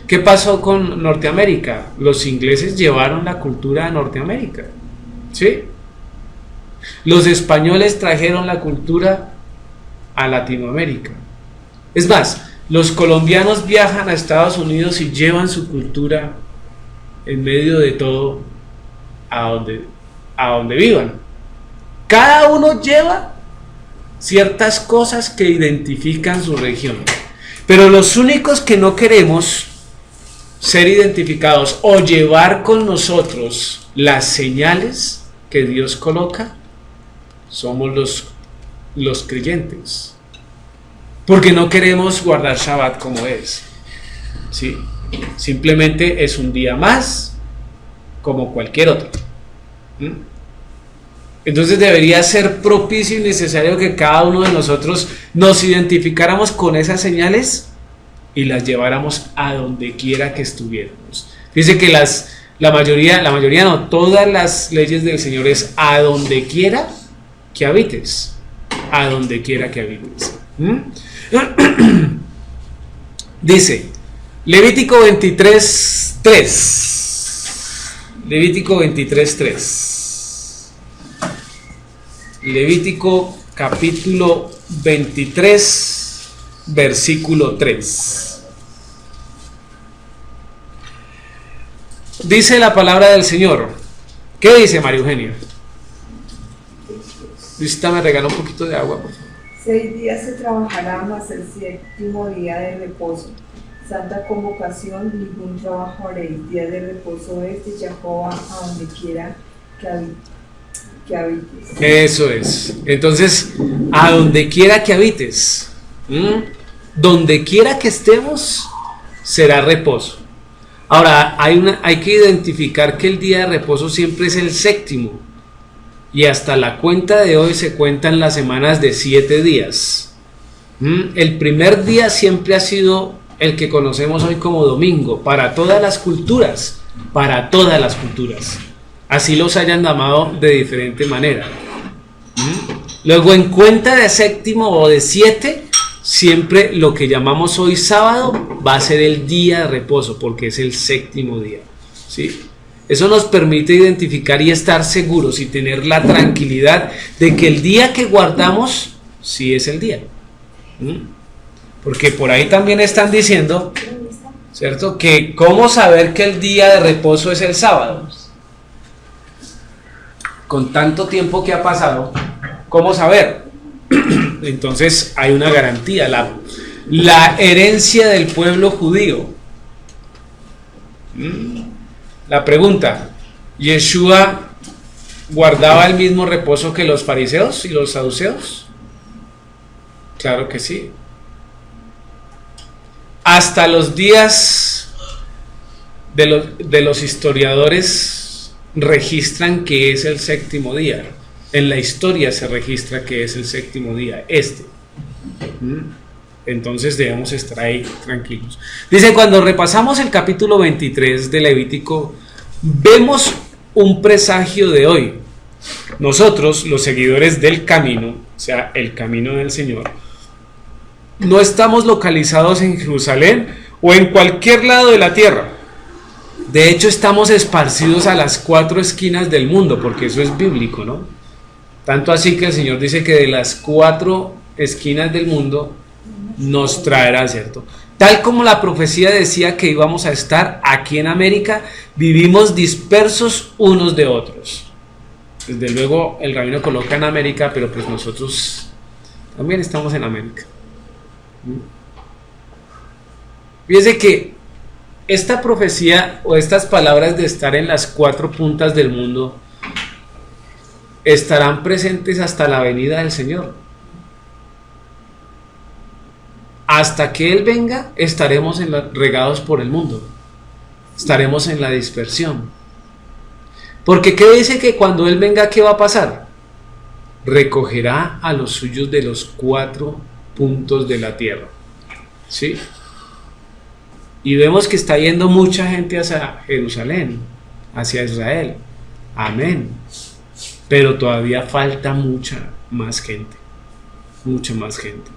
¿Qué pasó con Norteamérica? Los ingleses llevaron la cultura a Norteamérica, ¿sí? Los españoles trajeron la cultura a Latinoamérica. Es más, los colombianos viajan a Estados Unidos y llevan su cultura en medio de todo a donde vivan. Cada uno lleva ciertas cosas que identifican su región, pero los únicos que no queremos ser identificados o llevar con nosotros las señales que Dios coloca somos los creyentes, porque no queremos guardar Shabbat como es, ¿sí? Simplemente es un día más como cualquier otro. Entonces debería ser propicio y necesario que cada uno de nosotros nos identificáramos con esas señales y las lleváramos a donde quiera que estuviéramos. Fíjense que la mayoría no, todas las leyes del Señor es a donde quiera que habites, a donde quiera que habites. Dice Levítico 23:3. Levítico 23:3. Levítico capítulo 23, versículo 3. Dice la palabra del Señor. ¿Qué dice, María Eugenia? Luisita, me regala un poquito de agua, por favor. 6 días se trabajará, más el 7º día de reposo. Santa convocación, ningún trabajo haréis. Día de reposo es de Jehová, a donde quiera que habites. Eso es. Entonces, a donde quiera que habites, donde quiera que estemos, será reposo. Ahora, hay que identificar que el día de reposo siempre es el 7º. Y hasta la cuenta de hoy se cuentan las semanas de 7 días. El primer día siempre ha sido el que conocemos hoy como domingo, para todas las culturas, así los hayan llamado de diferente manera. Luego, en cuenta de séptimo o de 7, siempre lo que llamamos hoy sábado va a ser el día de reposo, porque es el séptimo día, ¿sí? Eso nos permite identificar y estar seguros y tener la tranquilidad de que el día que guardamos sí es el día. Porque por ahí también están diciendo, ¿cierto?, que cómo saber que el día de reposo es el sábado. Con tanto tiempo que ha pasado, ¿cómo saber? Entonces hay una garantía, la herencia del pueblo judío. La pregunta, ¿Yeshua guardaba el mismo reposo que los fariseos y los saduceos? Claro que sí. Hasta los días de los historiadores registran que es el séptimo día. En la historia se registra que es el séptimo día, Entonces debemos estar ahí tranquilos. Dice, cuando repasamos el capítulo 23 de Levítico, vemos un presagio de hoy. Nosotros, los seguidores del camino, o sea, el camino del Señor, no estamos localizados en Jerusalén o en cualquier lado de la tierra. De hecho, estamos esparcidos a las 4 esquinas del mundo, porque eso es bíblico, ¿no? Tanto así que el Señor dice que de las 4 esquinas del mundo nos traerá, ¿cierto? Tal como la profecía decía que íbamos a estar aquí en América, vivimos dispersos unos de otros. Desde luego el rabino coloca en América, pero pues nosotros también estamos en América. Fíjense que esta profecía o estas palabras de estar en las 4 puntas del mundo estarán presentes hasta la venida del Señor. Hasta que Él venga, estaremos regados por el mundo. Estaremos en la dispersión. Porque ¿qué dice que cuando Él venga, qué va a pasar? Recogerá a los suyos de los 4 puntos de la tierra. ¿Sí? Y vemos que está yendo mucha gente hacia Jerusalén, hacia Israel. Amén. Pero todavía falta mucha más gente. Mucha más gente.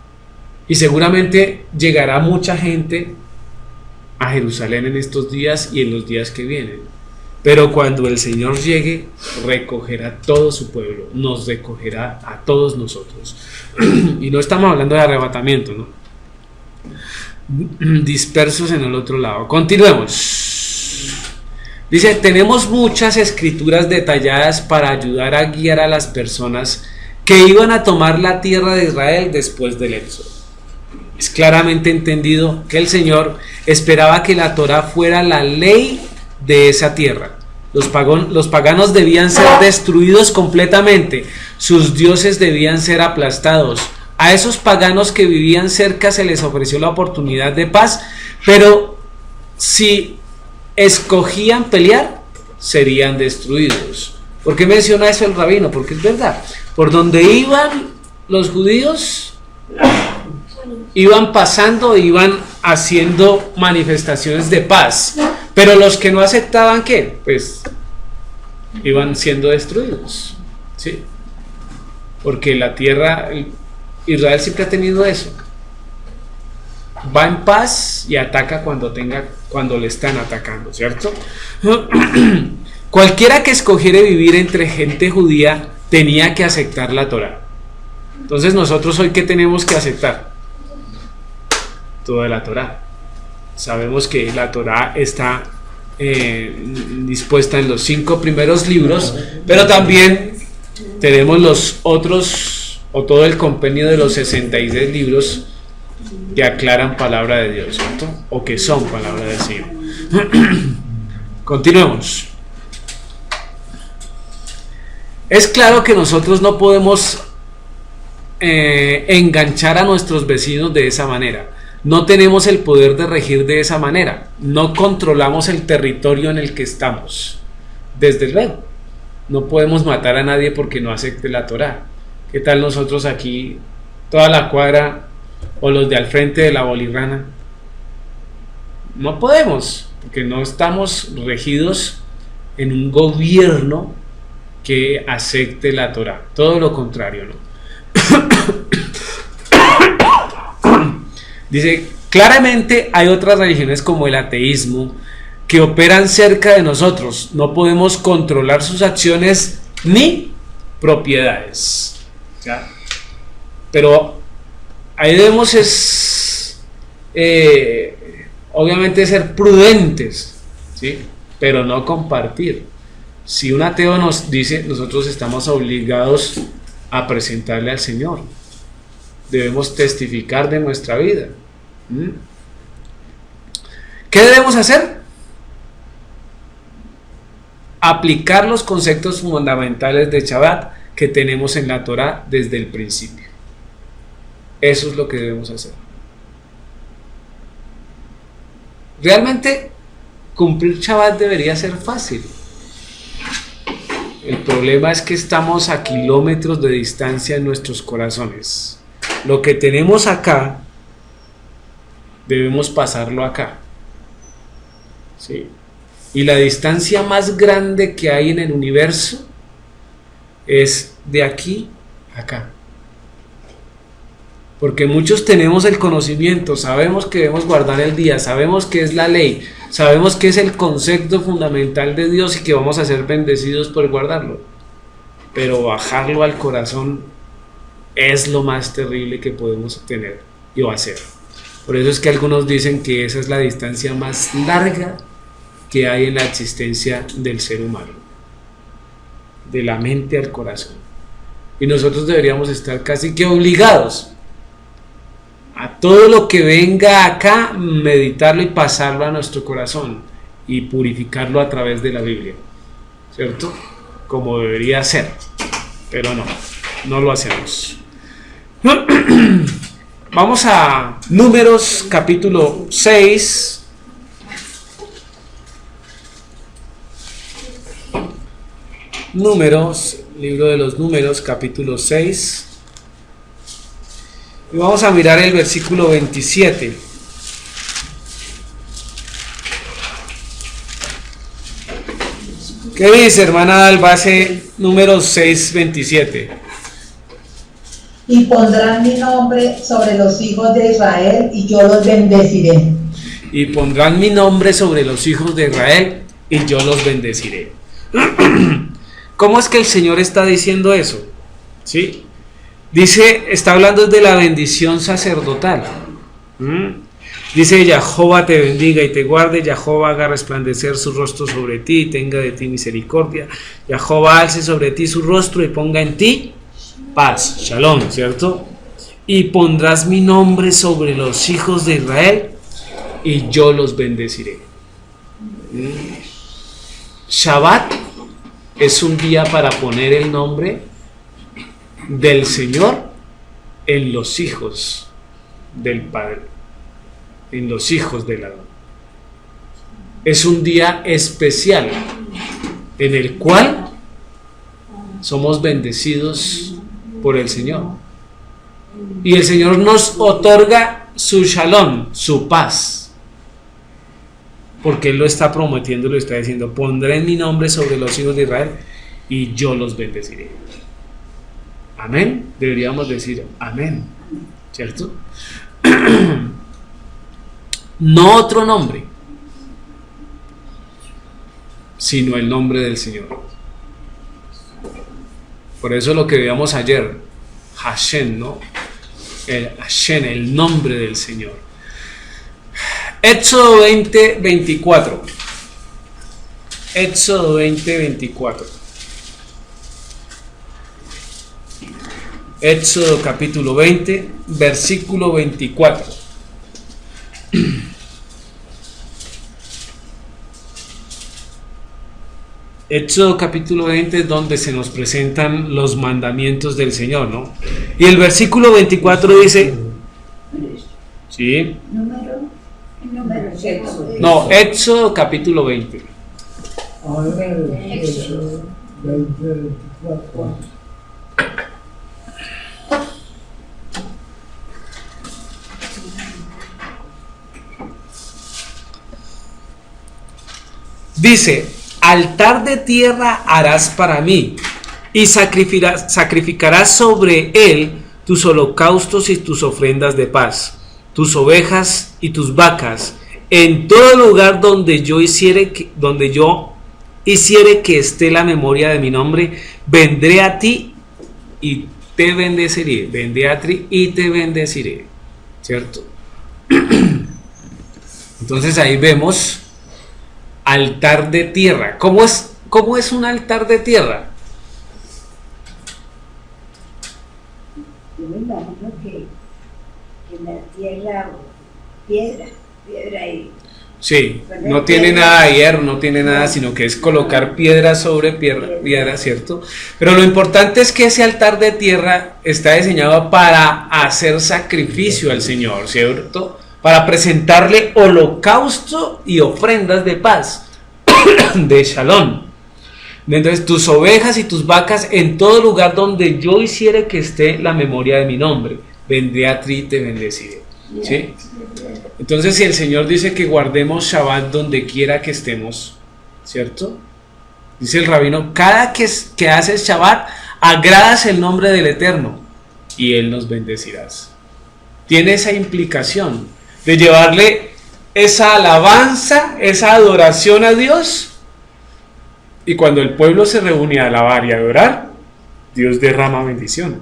Y seguramente llegará mucha gente a Jerusalén en estos días y en los días que vienen. Pero cuando el Señor llegue, recogerá todo su pueblo, nos recogerá a todos nosotros. Y no estamos hablando de arrebatamiento, ¿no? Dispersos en el otro lado. Continuemos. Dice, tenemos muchas escrituras detalladas para ayudar a guiar a las personas que iban a tomar la tierra de Israel después del éxodo. Es claramente entendido que el Señor esperaba que la Torá fuera la ley de esa tierra. Los paganos debían ser destruidos completamente, sus dioses debían ser aplastados. A esos paganos que vivían cerca se les ofreció la oportunidad de paz, pero si escogían pelear, serían destruidos. ¿Por qué menciona eso el rabino? Porque es verdad, por donde iban los judíos, iban pasando, iban haciendo manifestaciones de paz, pero los que no aceptaban, ¿qué? Pues iban siendo destruidos, ¿sí? Porque la tierra, Israel siempre ha tenido eso, va en paz y ataca cuando le están atacando, ¿cierto? Cualquiera que escogiera vivir entre gente judía tenía que aceptar la Torá. Entonces nosotros hoy, ¿qué tenemos que aceptar? Toda la Torá. Sabemos que la Torá está dispuesta en los 5 primeros libros, pero también tenemos los otros, o todo el compendio de los 66 libros que aclaran palabra de Dios, ¿cierto? O que son palabra del Señor. Continuemos. Es claro que nosotros no podemos enganchar a nuestros vecinos de esa manera. No tenemos el poder de regir de esa manera. No controlamos el territorio en el que estamos. Desde luego, no podemos matar a nadie porque no acepte la Torá. ¿Qué tal nosotros aquí, toda la cuadra o los de al frente de la bolirrana? No podemos, porque no estamos regidos en un gobierno que acepte la Torá. Todo lo contrario, ¿no? Dice, claramente hay otras religiones como el ateísmo que operan cerca de nosotros. No podemos controlar sus acciones ni propiedades. ¿Ya? Pero ahí debemos obviamente ser prudentes, ¿sí? Pero no compartir. Si un ateo nos dice, nosotros estamos obligados a presentarle al Señor. Debemos testificar de nuestra vida. ¿Qué debemos hacer? Aplicar los conceptos fundamentales de Shabbat que tenemos en la Torá desde el principio. Eso es lo que debemos hacer. Realmente cumplir Shabbat debería ser fácil. El problema es que estamos a kilómetros de distancia en nuestros corazones. Lo que tenemos acá, debemos pasarlo acá. ¿Sí? Y la distancia más grande que hay en el universo es de aquí a acá. Porque muchos tenemos el conocimiento, sabemos que debemos guardar el día, sabemos que es la ley, sabemos que es el concepto fundamental de Dios y que vamos a ser bendecidos por guardarlo. Pero bajarlo al corazón es lo más terrible que podemos tener y hacer. Por eso es que algunos dicen que esa es la distancia más larga que hay en la existencia del ser humano, de la mente al corazón. Y nosotros deberíamos estar casi que obligados a todo lo que venga acá, meditarlo y pasarlo a nuestro corazón y purificarlo a través de la Biblia, ¿cierto? Como debería ser, pero no lo hacemos. Vamos a Números capítulo 6. Números, libro de los Números, capítulo 6. Y vamos a mirar el versículo 27. ¿Qué dice, hermana Albase? Números 6, 27. Y pondrán mi nombre sobre los hijos de Israel y yo los bendeciré. Y pondrán mi nombre sobre los hijos de Israel y yo los bendeciré. ¿Cómo es que el Señor está diciendo eso? ¿Sí? Dice, está hablando de la bendición sacerdotal. Dice, Jehová te bendiga y te guarde, Jehová haga resplandecer su rostro sobre ti y tenga de ti misericordia, Jehová alce sobre ti su rostro y ponga en ti paz, shalom, ¿cierto? Y pondrás mi nombre sobre los hijos de Israel y yo los bendeciré. Shabbat es un día para poner el nombre del Señor en los hijos del Padre, en los hijos del Adón. Es un día especial en el cual somos bendecidos por el Señor. Y el Señor nos otorga su shalom, su paz. Porque Él lo está prometiendo, lo está diciendo, pondré mi nombre sobre los hijos de Israel y yo los bendeciré. Amén. Deberíamos decir amén, ¿cierto? No otro nombre, sino el nombre del Señor. Por eso lo que veíamos ayer, Hashem, ¿no? El Hashem, el nombre del Señor. Éxodo 20, 24. Éxodo 20, 24. Éxodo capítulo 20, versículo 24. Éxodo capítulo 20 es donde se nos presentan los mandamientos del Señor, ¿no? Y el versículo 24 dice, ¿sí? No, Éxodo capítulo 20. Éxodo 20, 24. Dice, altar de tierra harás para mí, y sacrificarás sobre él tus holocaustos y tus ofrendas de paz, tus ovejas y tus vacas, en todo lugar donde yo hiciere que esté la memoria de mi nombre, vendré a ti y te bendeciré. Vendré a ti y te bendeciré. ¿Cierto? Entonces ahí vemos altar de tierra. ¿Cómo es un altar de tierra? Yo me imagino que la tierra, piedra y... Sí, no tiene nada de hierro, no tiene nada, sino que es colocar piedra sobre piedra, ¿cierto? Pero lo importante es que ese altar de tierra está diseñado para hacer sacrificio al Señor, ¿cierto? Para presentarle holocausto y ofrendas de paz, de shalom. Entonces, tus ovejas y tus vacas en todo lugar donde yo hiciere que esté la memoria de mi nombre, vendré a ti y te bendeciré. ¿Sí? Entonces, si el Señor dice que guardemos Shabbat donde quiera que estemos, ¿cierto? Dice el rabino, cada que haces Shabbat, agradas el nombre del Eterno y Él nos bendecirás. Tiene esa implicación de llevarle esa alabanza, esa adoración a Dios. Y cuando el pueblo se reúne a alabar y adorar, Dios derrama bendición.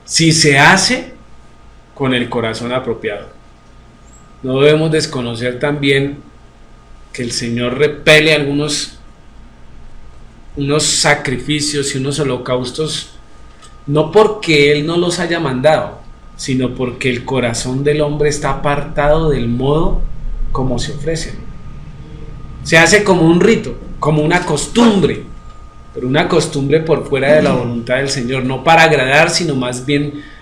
Si se hace con el corazón apropiado. No debemos desconocer también que el Señor repele unos sacrificios y unos holocaustos, no porque Él no los haya mandado, sino porque el corazón del hombre está apartado del modo como se ofrecen. Se hace como un rito, como una costumbre, pero una costumbre por fuera de la voluntad del Señor, no para agradar, sino más bien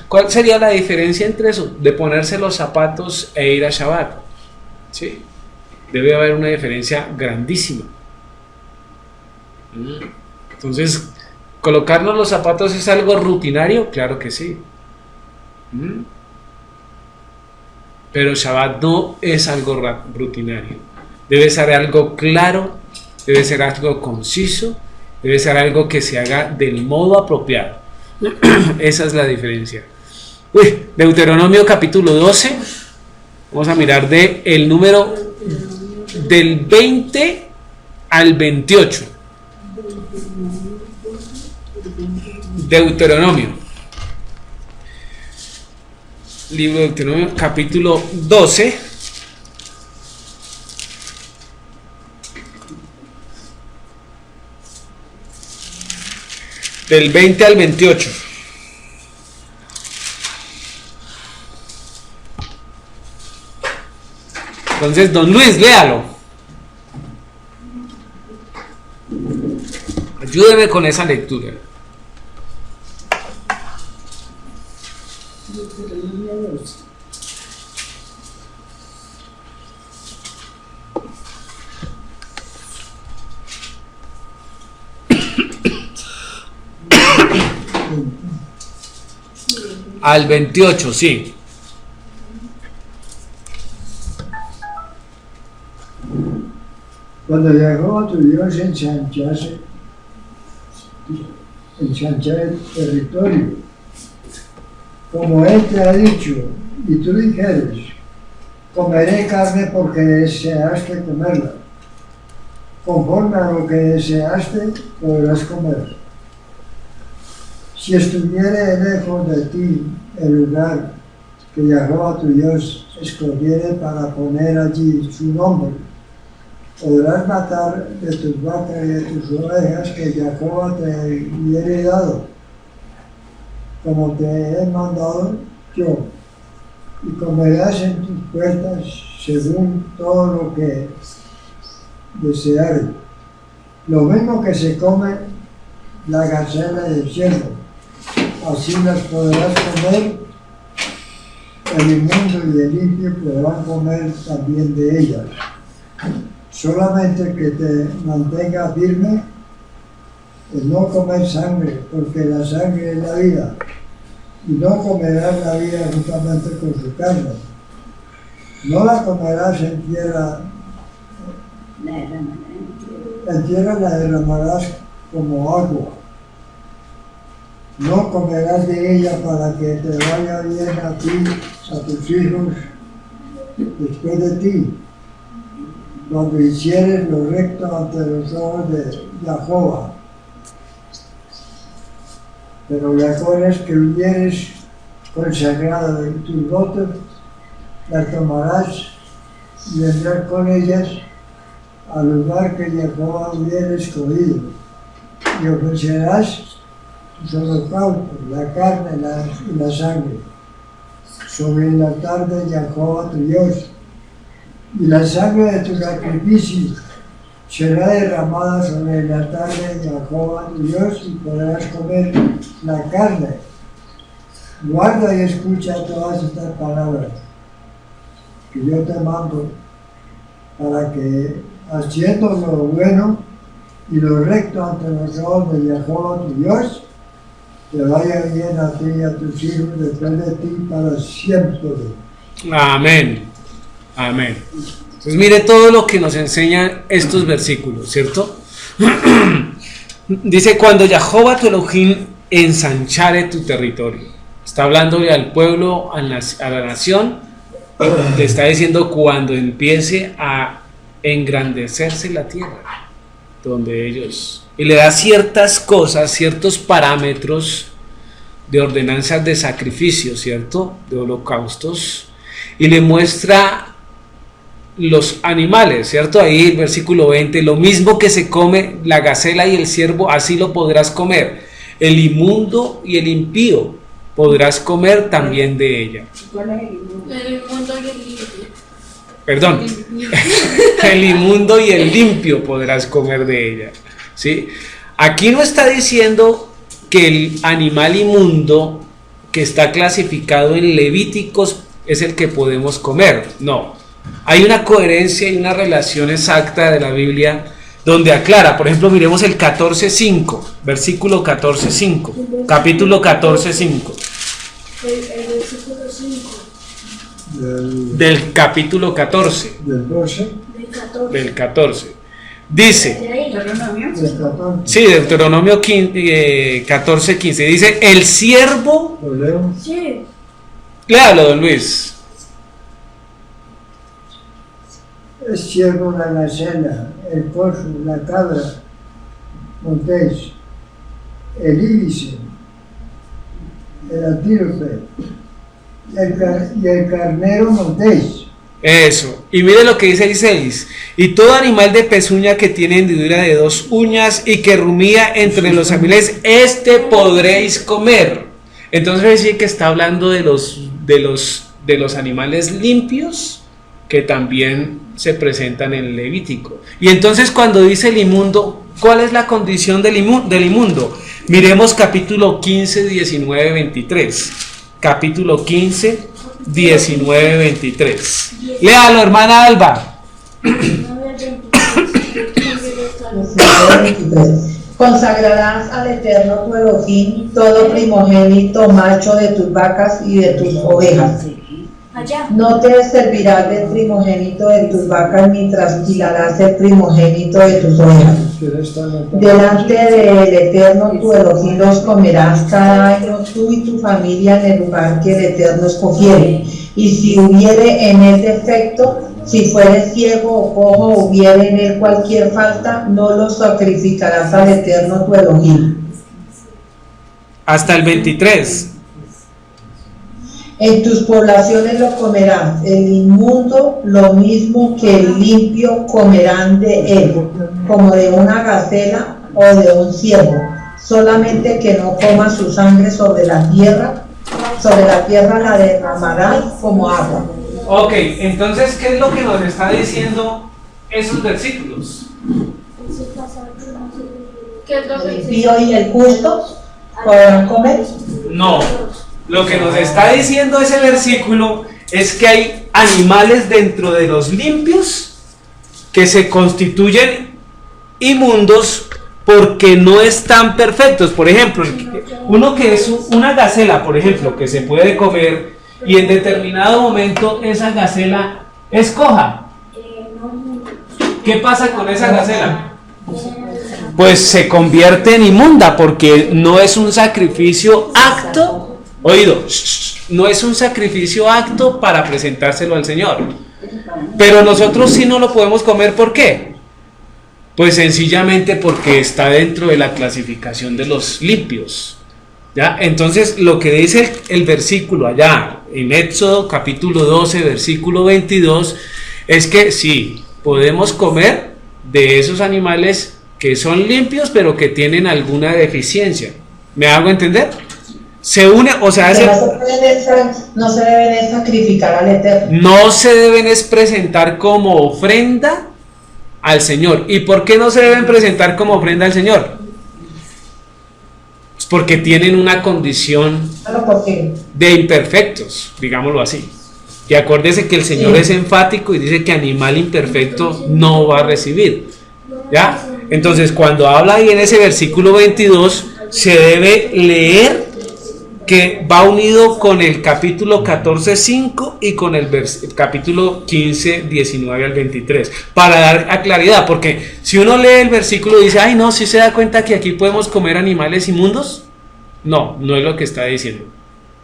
¿cuál sería la diferencia entre eso? De ponerse los zapatos e ir a Shabbat. ¿Sí? Debe haber una diferencia grandísima. Entonces, ¿colocarnos los zapatos es algo rutinario? Claro que sí. Pero Shabbat no es algo rutinario. Debe ser algo claro, debe ser algo conciso, debe ser algo que se haga del modo apropiado. Esa es la diferencia. Deuteronomio capítulo 12. Vamos a mirar el número del 20 al 28. Deuteronomio. Libro de Deuteronomio capítulo 12. Del 20 al 28. Entonces, don Luis, léalo. Ayúdeme con esa lectura. Al 28, sí. Cuando Jehová tu Dios ensanchare el territorio, como Él te ha dicho, y tú dijeres, comeré carne porque deseaste comerla, conforme a lo que deseaste podrás comer. Si estuviere lejos de ti el lugar que Jehová tu Dios escogiere para poner allí su nombre, podrás matar de tus vacas y de tus ovejas que Jehová te hubiere dado, como te he mandado yo, y comerás en tus puertas según todo lo que deseares. Lo mismo que se come la gacela del cielo, así las podrás comer. El inmundo y el limpio podrán comer también de ellas. Solamente que te mantenga firme el no comer sangre, porque la sangre es la vida, y no comerás la vida juntamente con su carne. No la comerás en tierra La derramará En tierra la derramarás como agua. No comerás de ella para que te vaya bien a ti, a tus hijos, después de ti. Cuando hicieres lo recto ante los ojos de Jehová. Pero ya cosas que hubieres consagrado en tus votos, las tomarás y vendrás con ellas al lugar que Jehová hubiera escogido, y ofrecerás tus holocaustos, la carne y la sangre, sobre el altar de Jehová tu Dios, y la sangre de tu sacrificio será derramada sobre el altar de Jehová tu Dios, y podrás comer la carne. Guarda y escucha todas estas palabras que yo te mando, para que, haciendo lo bueno y lo recto ante los ojos de Jehová tu Dios, te vaya bien a ti y a tus hijos después de ti para siempre. Amén. Amén. Entonces mire todo lo que nos enseñan estos versículos, ¿cierto? Dice, cuando Jehová tu Elohim ensanchare tu territorio. Está hablándole al pueblo, a la nación. Le está diciendo cuando empiece a engrandecerse la tierra donde ellos, y le da ciertas cosas, ciertos parámetros de ordenanzas de sacrificio, ¿cierto? De holocaustos, y le muestra los animales, ¿cierto? Ahí el versículo 20, lo mismo que se come la gacela y el ciervo, así lo podrás comer, el inmundo y el impío podrás comer también de ella. ¿Cuál es el inmundo? El inmundo y el limpio. Perdón, el inmundo y el limpio podrás comer de ella, ¿sí? Aquí no está diciendo que el animal inmundo que está clasificado en Levíticos es el que podemos comer, no. Hay una coherencia y una relación exacta de la Biblia donde aclara, por ejemplo, miremos el 14.5, versículo 14.5, capítulo 14.5. El versículo 5. Del capítulo 14. Del 12. Del 14. Dice, Del 14. sí, Deuteronomio 14:15, dice, el siervo, ¿Lo leo? Sí. léalo, don Luis. Es siervo la gacela, el corzo, la cabra, montés, el íbice, el antílope y el carnero montés. Eso, y mire lo que dice el 6, y todo animal de pezuña que tiene hendidura de 2 uñas y que rumía entre los animales, este podréis comer. Entonces sí que está hablando de los animales limpios que también se presentan en el Levítico. Y entonces cuando dice el inmundo, ¿cuál es la condición del inmundo? Miremos capítulo 15, 19, 23. Capítulo 15, 19, 23. Léalo, hermana Alba. 23. Consagrarás al Eterno tu Elohim todo primogénito macho de tus vacas y de tus ovejas. No te servirás del primogénito de tus vacas ni trasquilarás el primogénito de tus ovejas. Delante del Eterno tu Elohim los comerás cada año tú y tu familia en el lugar que el Eterno escogiere. Y si hubiere en él defecto, si fuere ciego o cojo, hubiere en él cualquier falta, no lo sacrificarás al Eterno tu Elohim. Hasta el 23. En tus poblaciones lo comerás, el inmundo lo mismo que el limpio comerán de él, como de una gacela o de un ciervo, solamente que no coma su sangre sobre la tierra la derramarán como agua. Ok, entonces, ¿qué es lo que nos está diciendo esos versículos? ¿Qué es lo que El dice? impío y el justo podrán comer. No, lo que nos está diciendo ese versículo es que hay animales dentro de los limpios que se constituyen inmundos porque no están perfectos. Por ejemplo, uno que es una gacela, por ejemplo, que se puede comer y en determinado momento esa gacela es coja. ¿qué pasa con esa gacela? Pues se convierte en inmunda porque no es un sacrificio apto, oído, no es un sacrificio apto para presentárselo al Señor. Pero nosotros sí no lo podemos comer, ¿por qué? Pues sencillamente porque está dentro de la clasificación de los limpios. ¿Ya? Entonces lo que dice el versículo allá en Éxodo capítulo 12 versículo 22 es que sí, podemos comer de esos animales que son limpios pero que tienen alguna deficiencia. ¿Me hago entender? Se une, o sea, no se deben sacrificar al Eterno. No se deben es presentar como ofrenda al Señor. ¿Y por qué no se deben presentar como ofrenda al Señor? Pues porque tienen una condición de imperfectos, digámoslo así. Y acuérdese que el Señor es enfático y dice que animal imperfecto no va a recibir. ¿Ya? Entonces, cuando habla ahí en ese versículo 22, se debe leer que va unido con el capítulo 14:5 y con el capítulo 15:19 al 23, para dar a claridad, porque si uno lee el versículo y dice, ay no, ¿sí se da cuenta que aquí podemos comer animales inmundos? No, no es lo que está diciendo.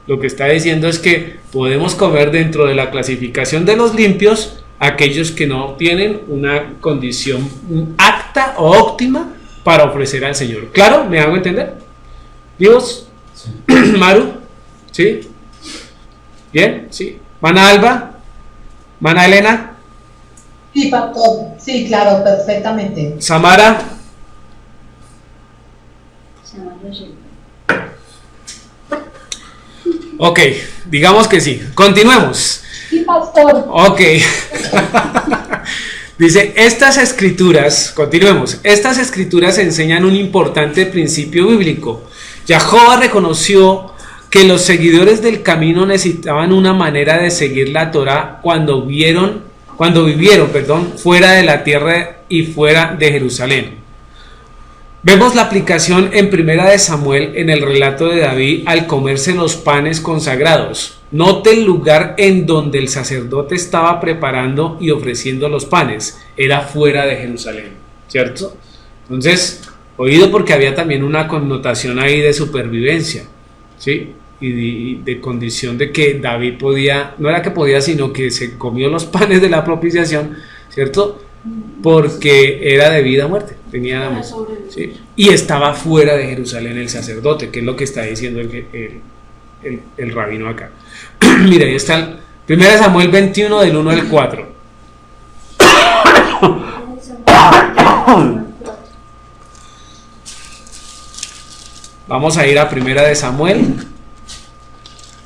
Lo que está diciendo es que podemos comer dentro de la clasificación de los limpios aquellos que no tienen una condición apta o óptima para ofrecer al Señor. ¿Claro? ¿Me hago entender? ¿Vivos? Maru, ¿sí? ¿Bien? ¿Sí? ¿Mana Alba? ¿Mana Elena? Sí, pastor. Sí, claro, perfectamente. ¿Samara? Ok, digamos que sí. Continuemos. Sí, pastor. Ok. Dice, estas escrituras, continuemos, estas escrituras enseñan un importante principio bíblico. Yahová reconoció que los seguidores del camino necesitaban una manera de seguir la Torá cuando vivieron, fuera de la tierra y fuera de Jerusalén. Vemos la aplicación en Primera de Samuel en el relato de David al comerse los panes consagrados. Note el lugar en donde el sacerdote estaba preparando y ofreciendo los panes. Era fuera de Jerusalén, ¿cierto? Entonces, oído, porque había también una connotación ahí de supervivencia, ¿sí? Y de condición de que David podía, no era que podía, sino que se comió los panes de la propiciación, ¿cierto? Porque era de vida o muerte, tenía, ¿sí? Y estaba fuera de Jerusalén el sacerdote, que es lo que está diciendo el rabino acá. Mira, ahí está el 1 Samuel 21 del 1 al 4. Vamos a ir a 1 de Samuel,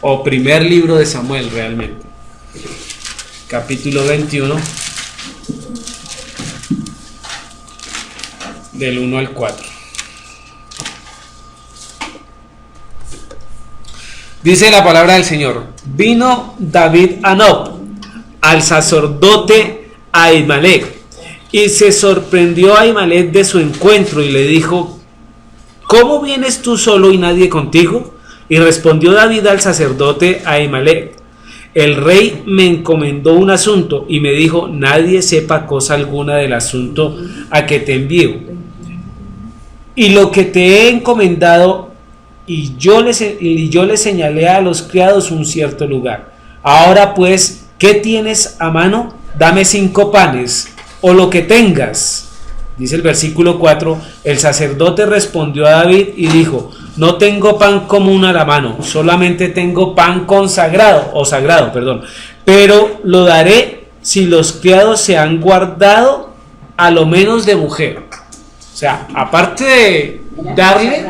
o primer libro de Samuel realmente, capítulo 21, del 1 al 4. Dice la palabra del Señor: vino David a Nob, al sacerdote Ahimelech, y se sorprendió a Ahimelech de su encuentro y le dijo: ¿cómo vienes tú solo y nadie contigo? Y respondió David al sacerdote Ahimelech: el rey me encomendó un asunto y me dijo: nadie sepa cosa alguna del asunto a que te envío. Y lo que te he encomendado, y yo le señalé a los criados un cierto lugar. Ahora pues, ¿qué tienes a mano? Dame 5 panes, o lo que tengas. Dice el versículo 4, el sacerdote respondió a David y dijo: no tengo pan común a la mano, solamente tengo pan consagrado, o sagrado, perdón, pero lo daré si los criados se han guardado a lo menos de mujer. O sea, aparte de darle,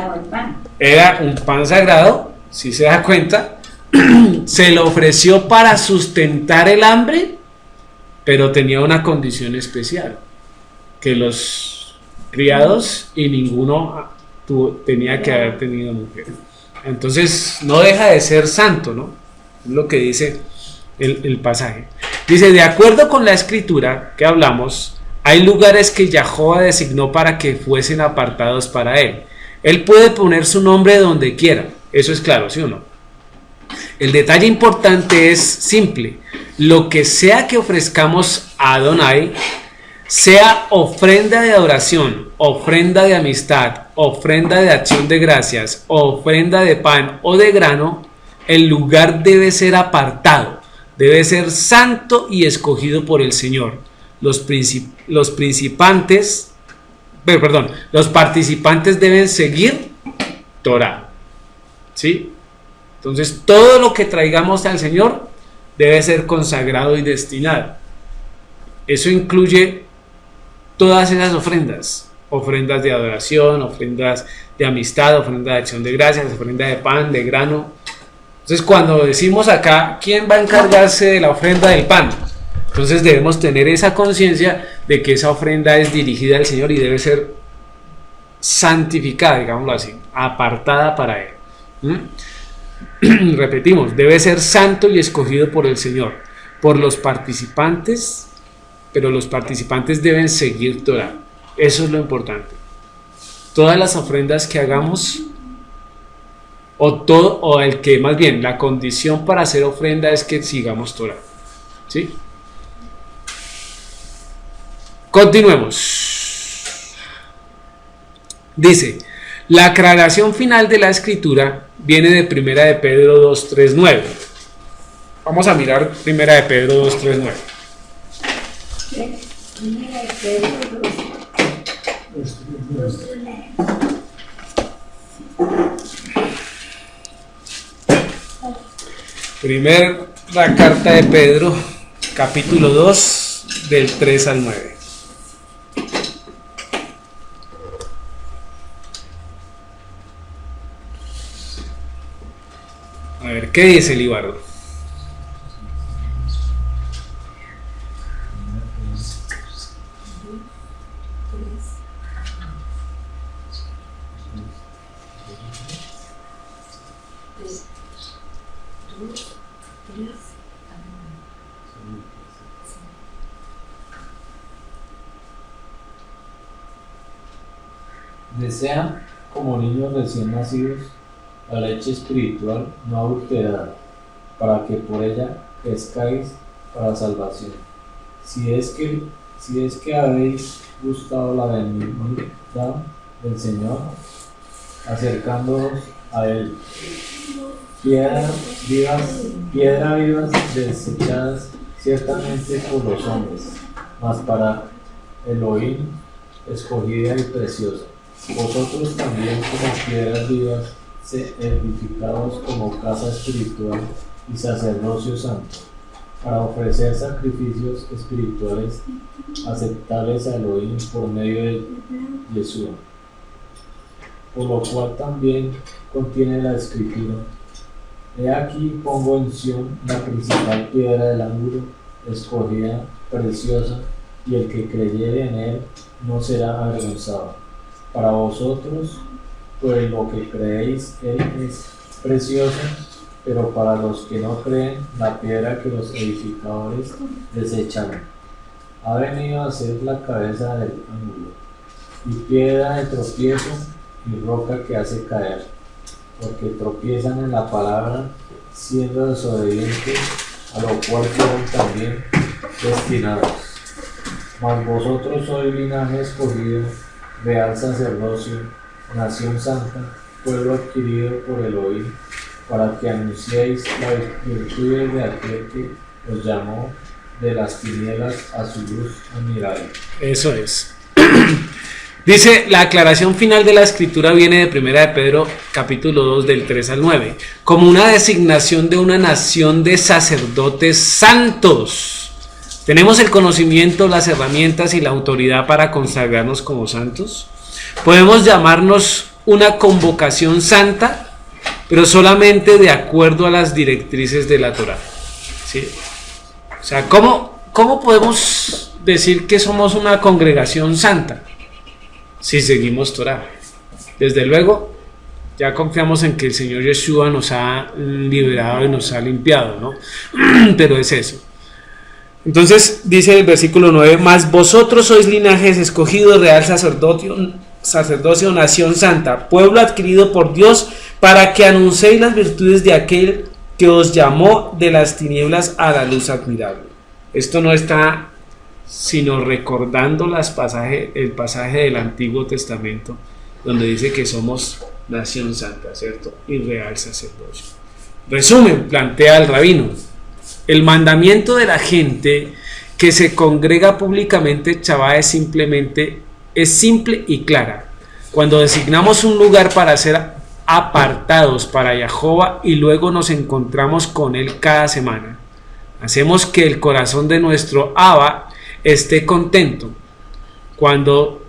era un pan sagrado, si se da cuenta, se lo ofreció para sustentar el hambre, pero tenía una condición especial, que los criados y ninguno tenía que haber tenido mujer. Entonces no deja de ser santo, ¿no? Es lo que dice el pasaje. Dice: de acuerdo con la escritura que hablamos, hay lugares que Yahová designó para que fuesen apartados para él. Él puede poner su nombre donde quiera, eso es claro, ¿sí o no? El detalle importante es simple: lo que sea que ofrezcamos a Adonai sea ofrenda de adoración, ofrenda de amistad, ofrenda de acción de gracias, ofrenda de pan o de grano, el lugar debe ser apartado, debe ser santo y escogido por el Señor. Los participantes deben seguir Torah. ¿Sí? Entonces, todo lo que traigamos al Señor debe ser consagrado y destinado. Eso incluye todas esas ofrendas: ofrendas de adoración, ofrendas de amistad, ofrenda de acción de gracias, ofrenda de pan, de grano. Entonces, cuando decimos acá, ¿quién va a encargarse de la ofrenda del pan? Entonces debemos tener esa conciencia de que esa ofrenda es dirigida al Señor y debe ser santificada, digámoslo así, apartada para Él. Repetimos, debe ser santo y escogido por el Señor, por los participantes, pero los participantes deben seguir Torah. Eso es lo importante. Todas las ofrendas que hagamos, la condición para hacer ofrenda es que sigamos Torah. ¿Sí? Continuemos. Dice: la aclaración final de la escritura viene de 1 de Pedro 2:3-9. Vamos a mirar 1 de Pedro 2:3-9. Primera de Pedro 2:3-9. Primera carta de Pedro, capítulo 2, del 3 al 9. A ver, ¿qué dice el Ibardo? Desean, como niños recién nacidos, la leche espiritual no adulterada, para que por ella crezcáis para salvación. Si es que habéis gustado la benignidad del Señor, acercándoos a Él. Piedra vivas desechadas ciertamente por los hombres, mas para Elohim escogida y preciosa. Vosotros también, como piedras vivas, edificados como casa espiritual y sacerdocio santo, para ofrecer sacrificios espirituales aceptables a Elohim por medio de Yeshua. Por lo cual también contiene la escritura: he aquí pongo en Sión la principal piedra del ángulo, escogida, preciosa, y el que creyere en él no será avergonzado. Para vosotros, pues lo que creéis él es precioso, pero para los que no creen, la piedra que los edificadores desecharon ha venido a ser la cabeza del ángulo, y piedra de tropiezo y roca que hace caer, porque tropiezan en la palabra, siendo desobedientes, a lo cual fueron también destinados. Mas vosotros sois linaje escogido, real sacerdocio, nación santa, pueblo adquirido por Elohim, para que anunciéis las virtudes de aquel que os llamó de las tinieblas a su luz admirable. Eso es. Dice, la aclaración final de la escritura viene de 1 de Pedro capítulo 2 del 3 al 9, como una designación de una nación de sacerdotes santos. ¿Tenemos el conocimiento, las herramientas y la autoridad para consagrarnos como santos? Podemos llamarnos una convocación santa, pero solamente de acuerdo a las directrices de la Torah. ¿Sí? O sea, ¿cómo podemos decir que somos una congregación santa? Si seguimos Torah. Desde luego, ya confiamos en que el Señor Yeshua nos ha liberado y nos ha limpiado, ¿no? Pero es eso. Entonces dice el versículo 9: mas vosotros sois linajes escogidos, real sacerdocio, nación santa, pueblo adquirido por Dios, para que anunciéis las virtudes de aquel que os llamó de las tinieblas a la luz admirable. Esto no está sino recordando el pasaje del Antiguo Testamento, donde dice que somos nación santa, ¿cierto? Y real sacerdocio. Resumen, plantea el rabino. El mandamiento de la gente que se congrega públicamente en Shabbat es simple y clara. Cuando designamos un lugar para ser apartados para Jehová y luego nos encontramos con él cada semana, hacemos que el corazón de nuestro Abba esté contento. Cuando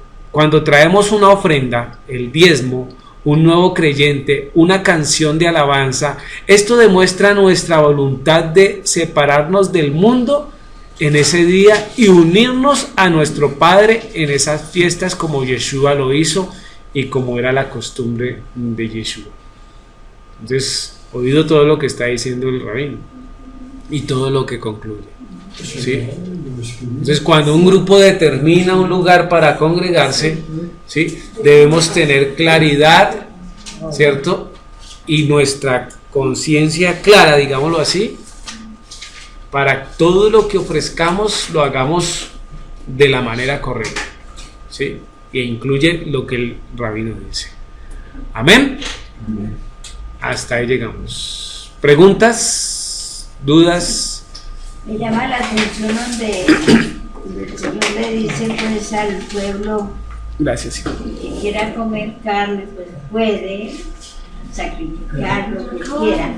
traemos una ofrenda, el diezmo, un nuevo creyente, una canción de alabanza, esto demuestra nuestra voluntad de separarnos del mundo en ese día y unirnos a nuestro Padre en esas fiestas como Yeshua lo hizo y como era la costumbre de Yeshua. Entonces, oído todo lo que está diciendo el rabino y todo lo que concluye, ¿sí? Entonces, cuando un grupo determina un lugar para congregarse, ¿sí?, debemos tener claridad, ¿cierto? Y nuestra conciencia clara, digámoslo así, para todo lo que ofrezcamos lo hagamos de la manera correcta, ¿sí? E incluye lo que el rabino dice. Amén. Amén. Hasta ahí llegamos. ¿Preguntas? ¿Dudas? Me llama la atención donde el Señor le dice pues al pueblo, gracias, sí, que quiera comer carne, pues puede sacrificar lo que quiera,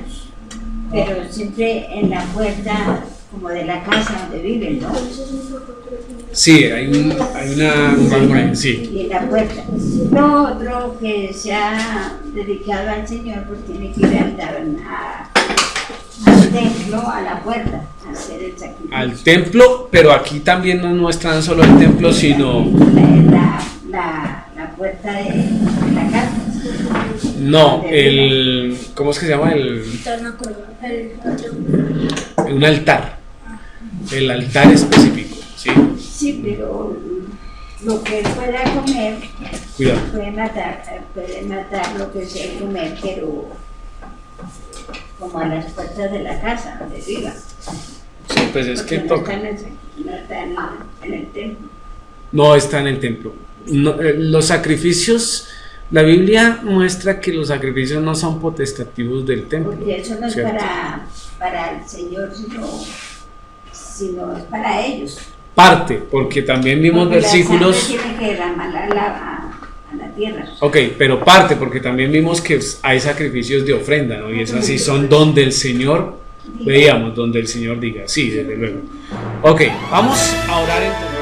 pero siempre en la puerta como de la casa donde viven, ¿no? Sí, hay una sí. Y en la puerta. No, otro que se ha dedicado al Señor, pues tiene que ir al templo, a la puerta, a hacer el sacrificio. Al templo, pero aquí también no muestran solo el templo, sino la puerta de la casa. No, ¿cómo es que se llama? Un altar. El altar específico, ¿sí? Sí, pero lo que él pueda comer, cuidado, puede matar lo que sea comer, pero como a las puertas de la casa donde viva. Sí, pues es que toca. No está en el templo. No está en el templo. No, los sacrificios, la Biblia muestra que los sacrificios no son potestativos del templo. Porque eso no es para el Señor, sino es para ellos. Parte, porque también vimos porque versículos. La sangre tiene que derramarla a la tierra. Ok, pero parte, porque también vimos que hay sacrificios de ofrenda, ¿no? Y esas sí son donde el Señor, veíamos, donde el Señor diga, sí, desde luego. Ok, vamos a orar entonces.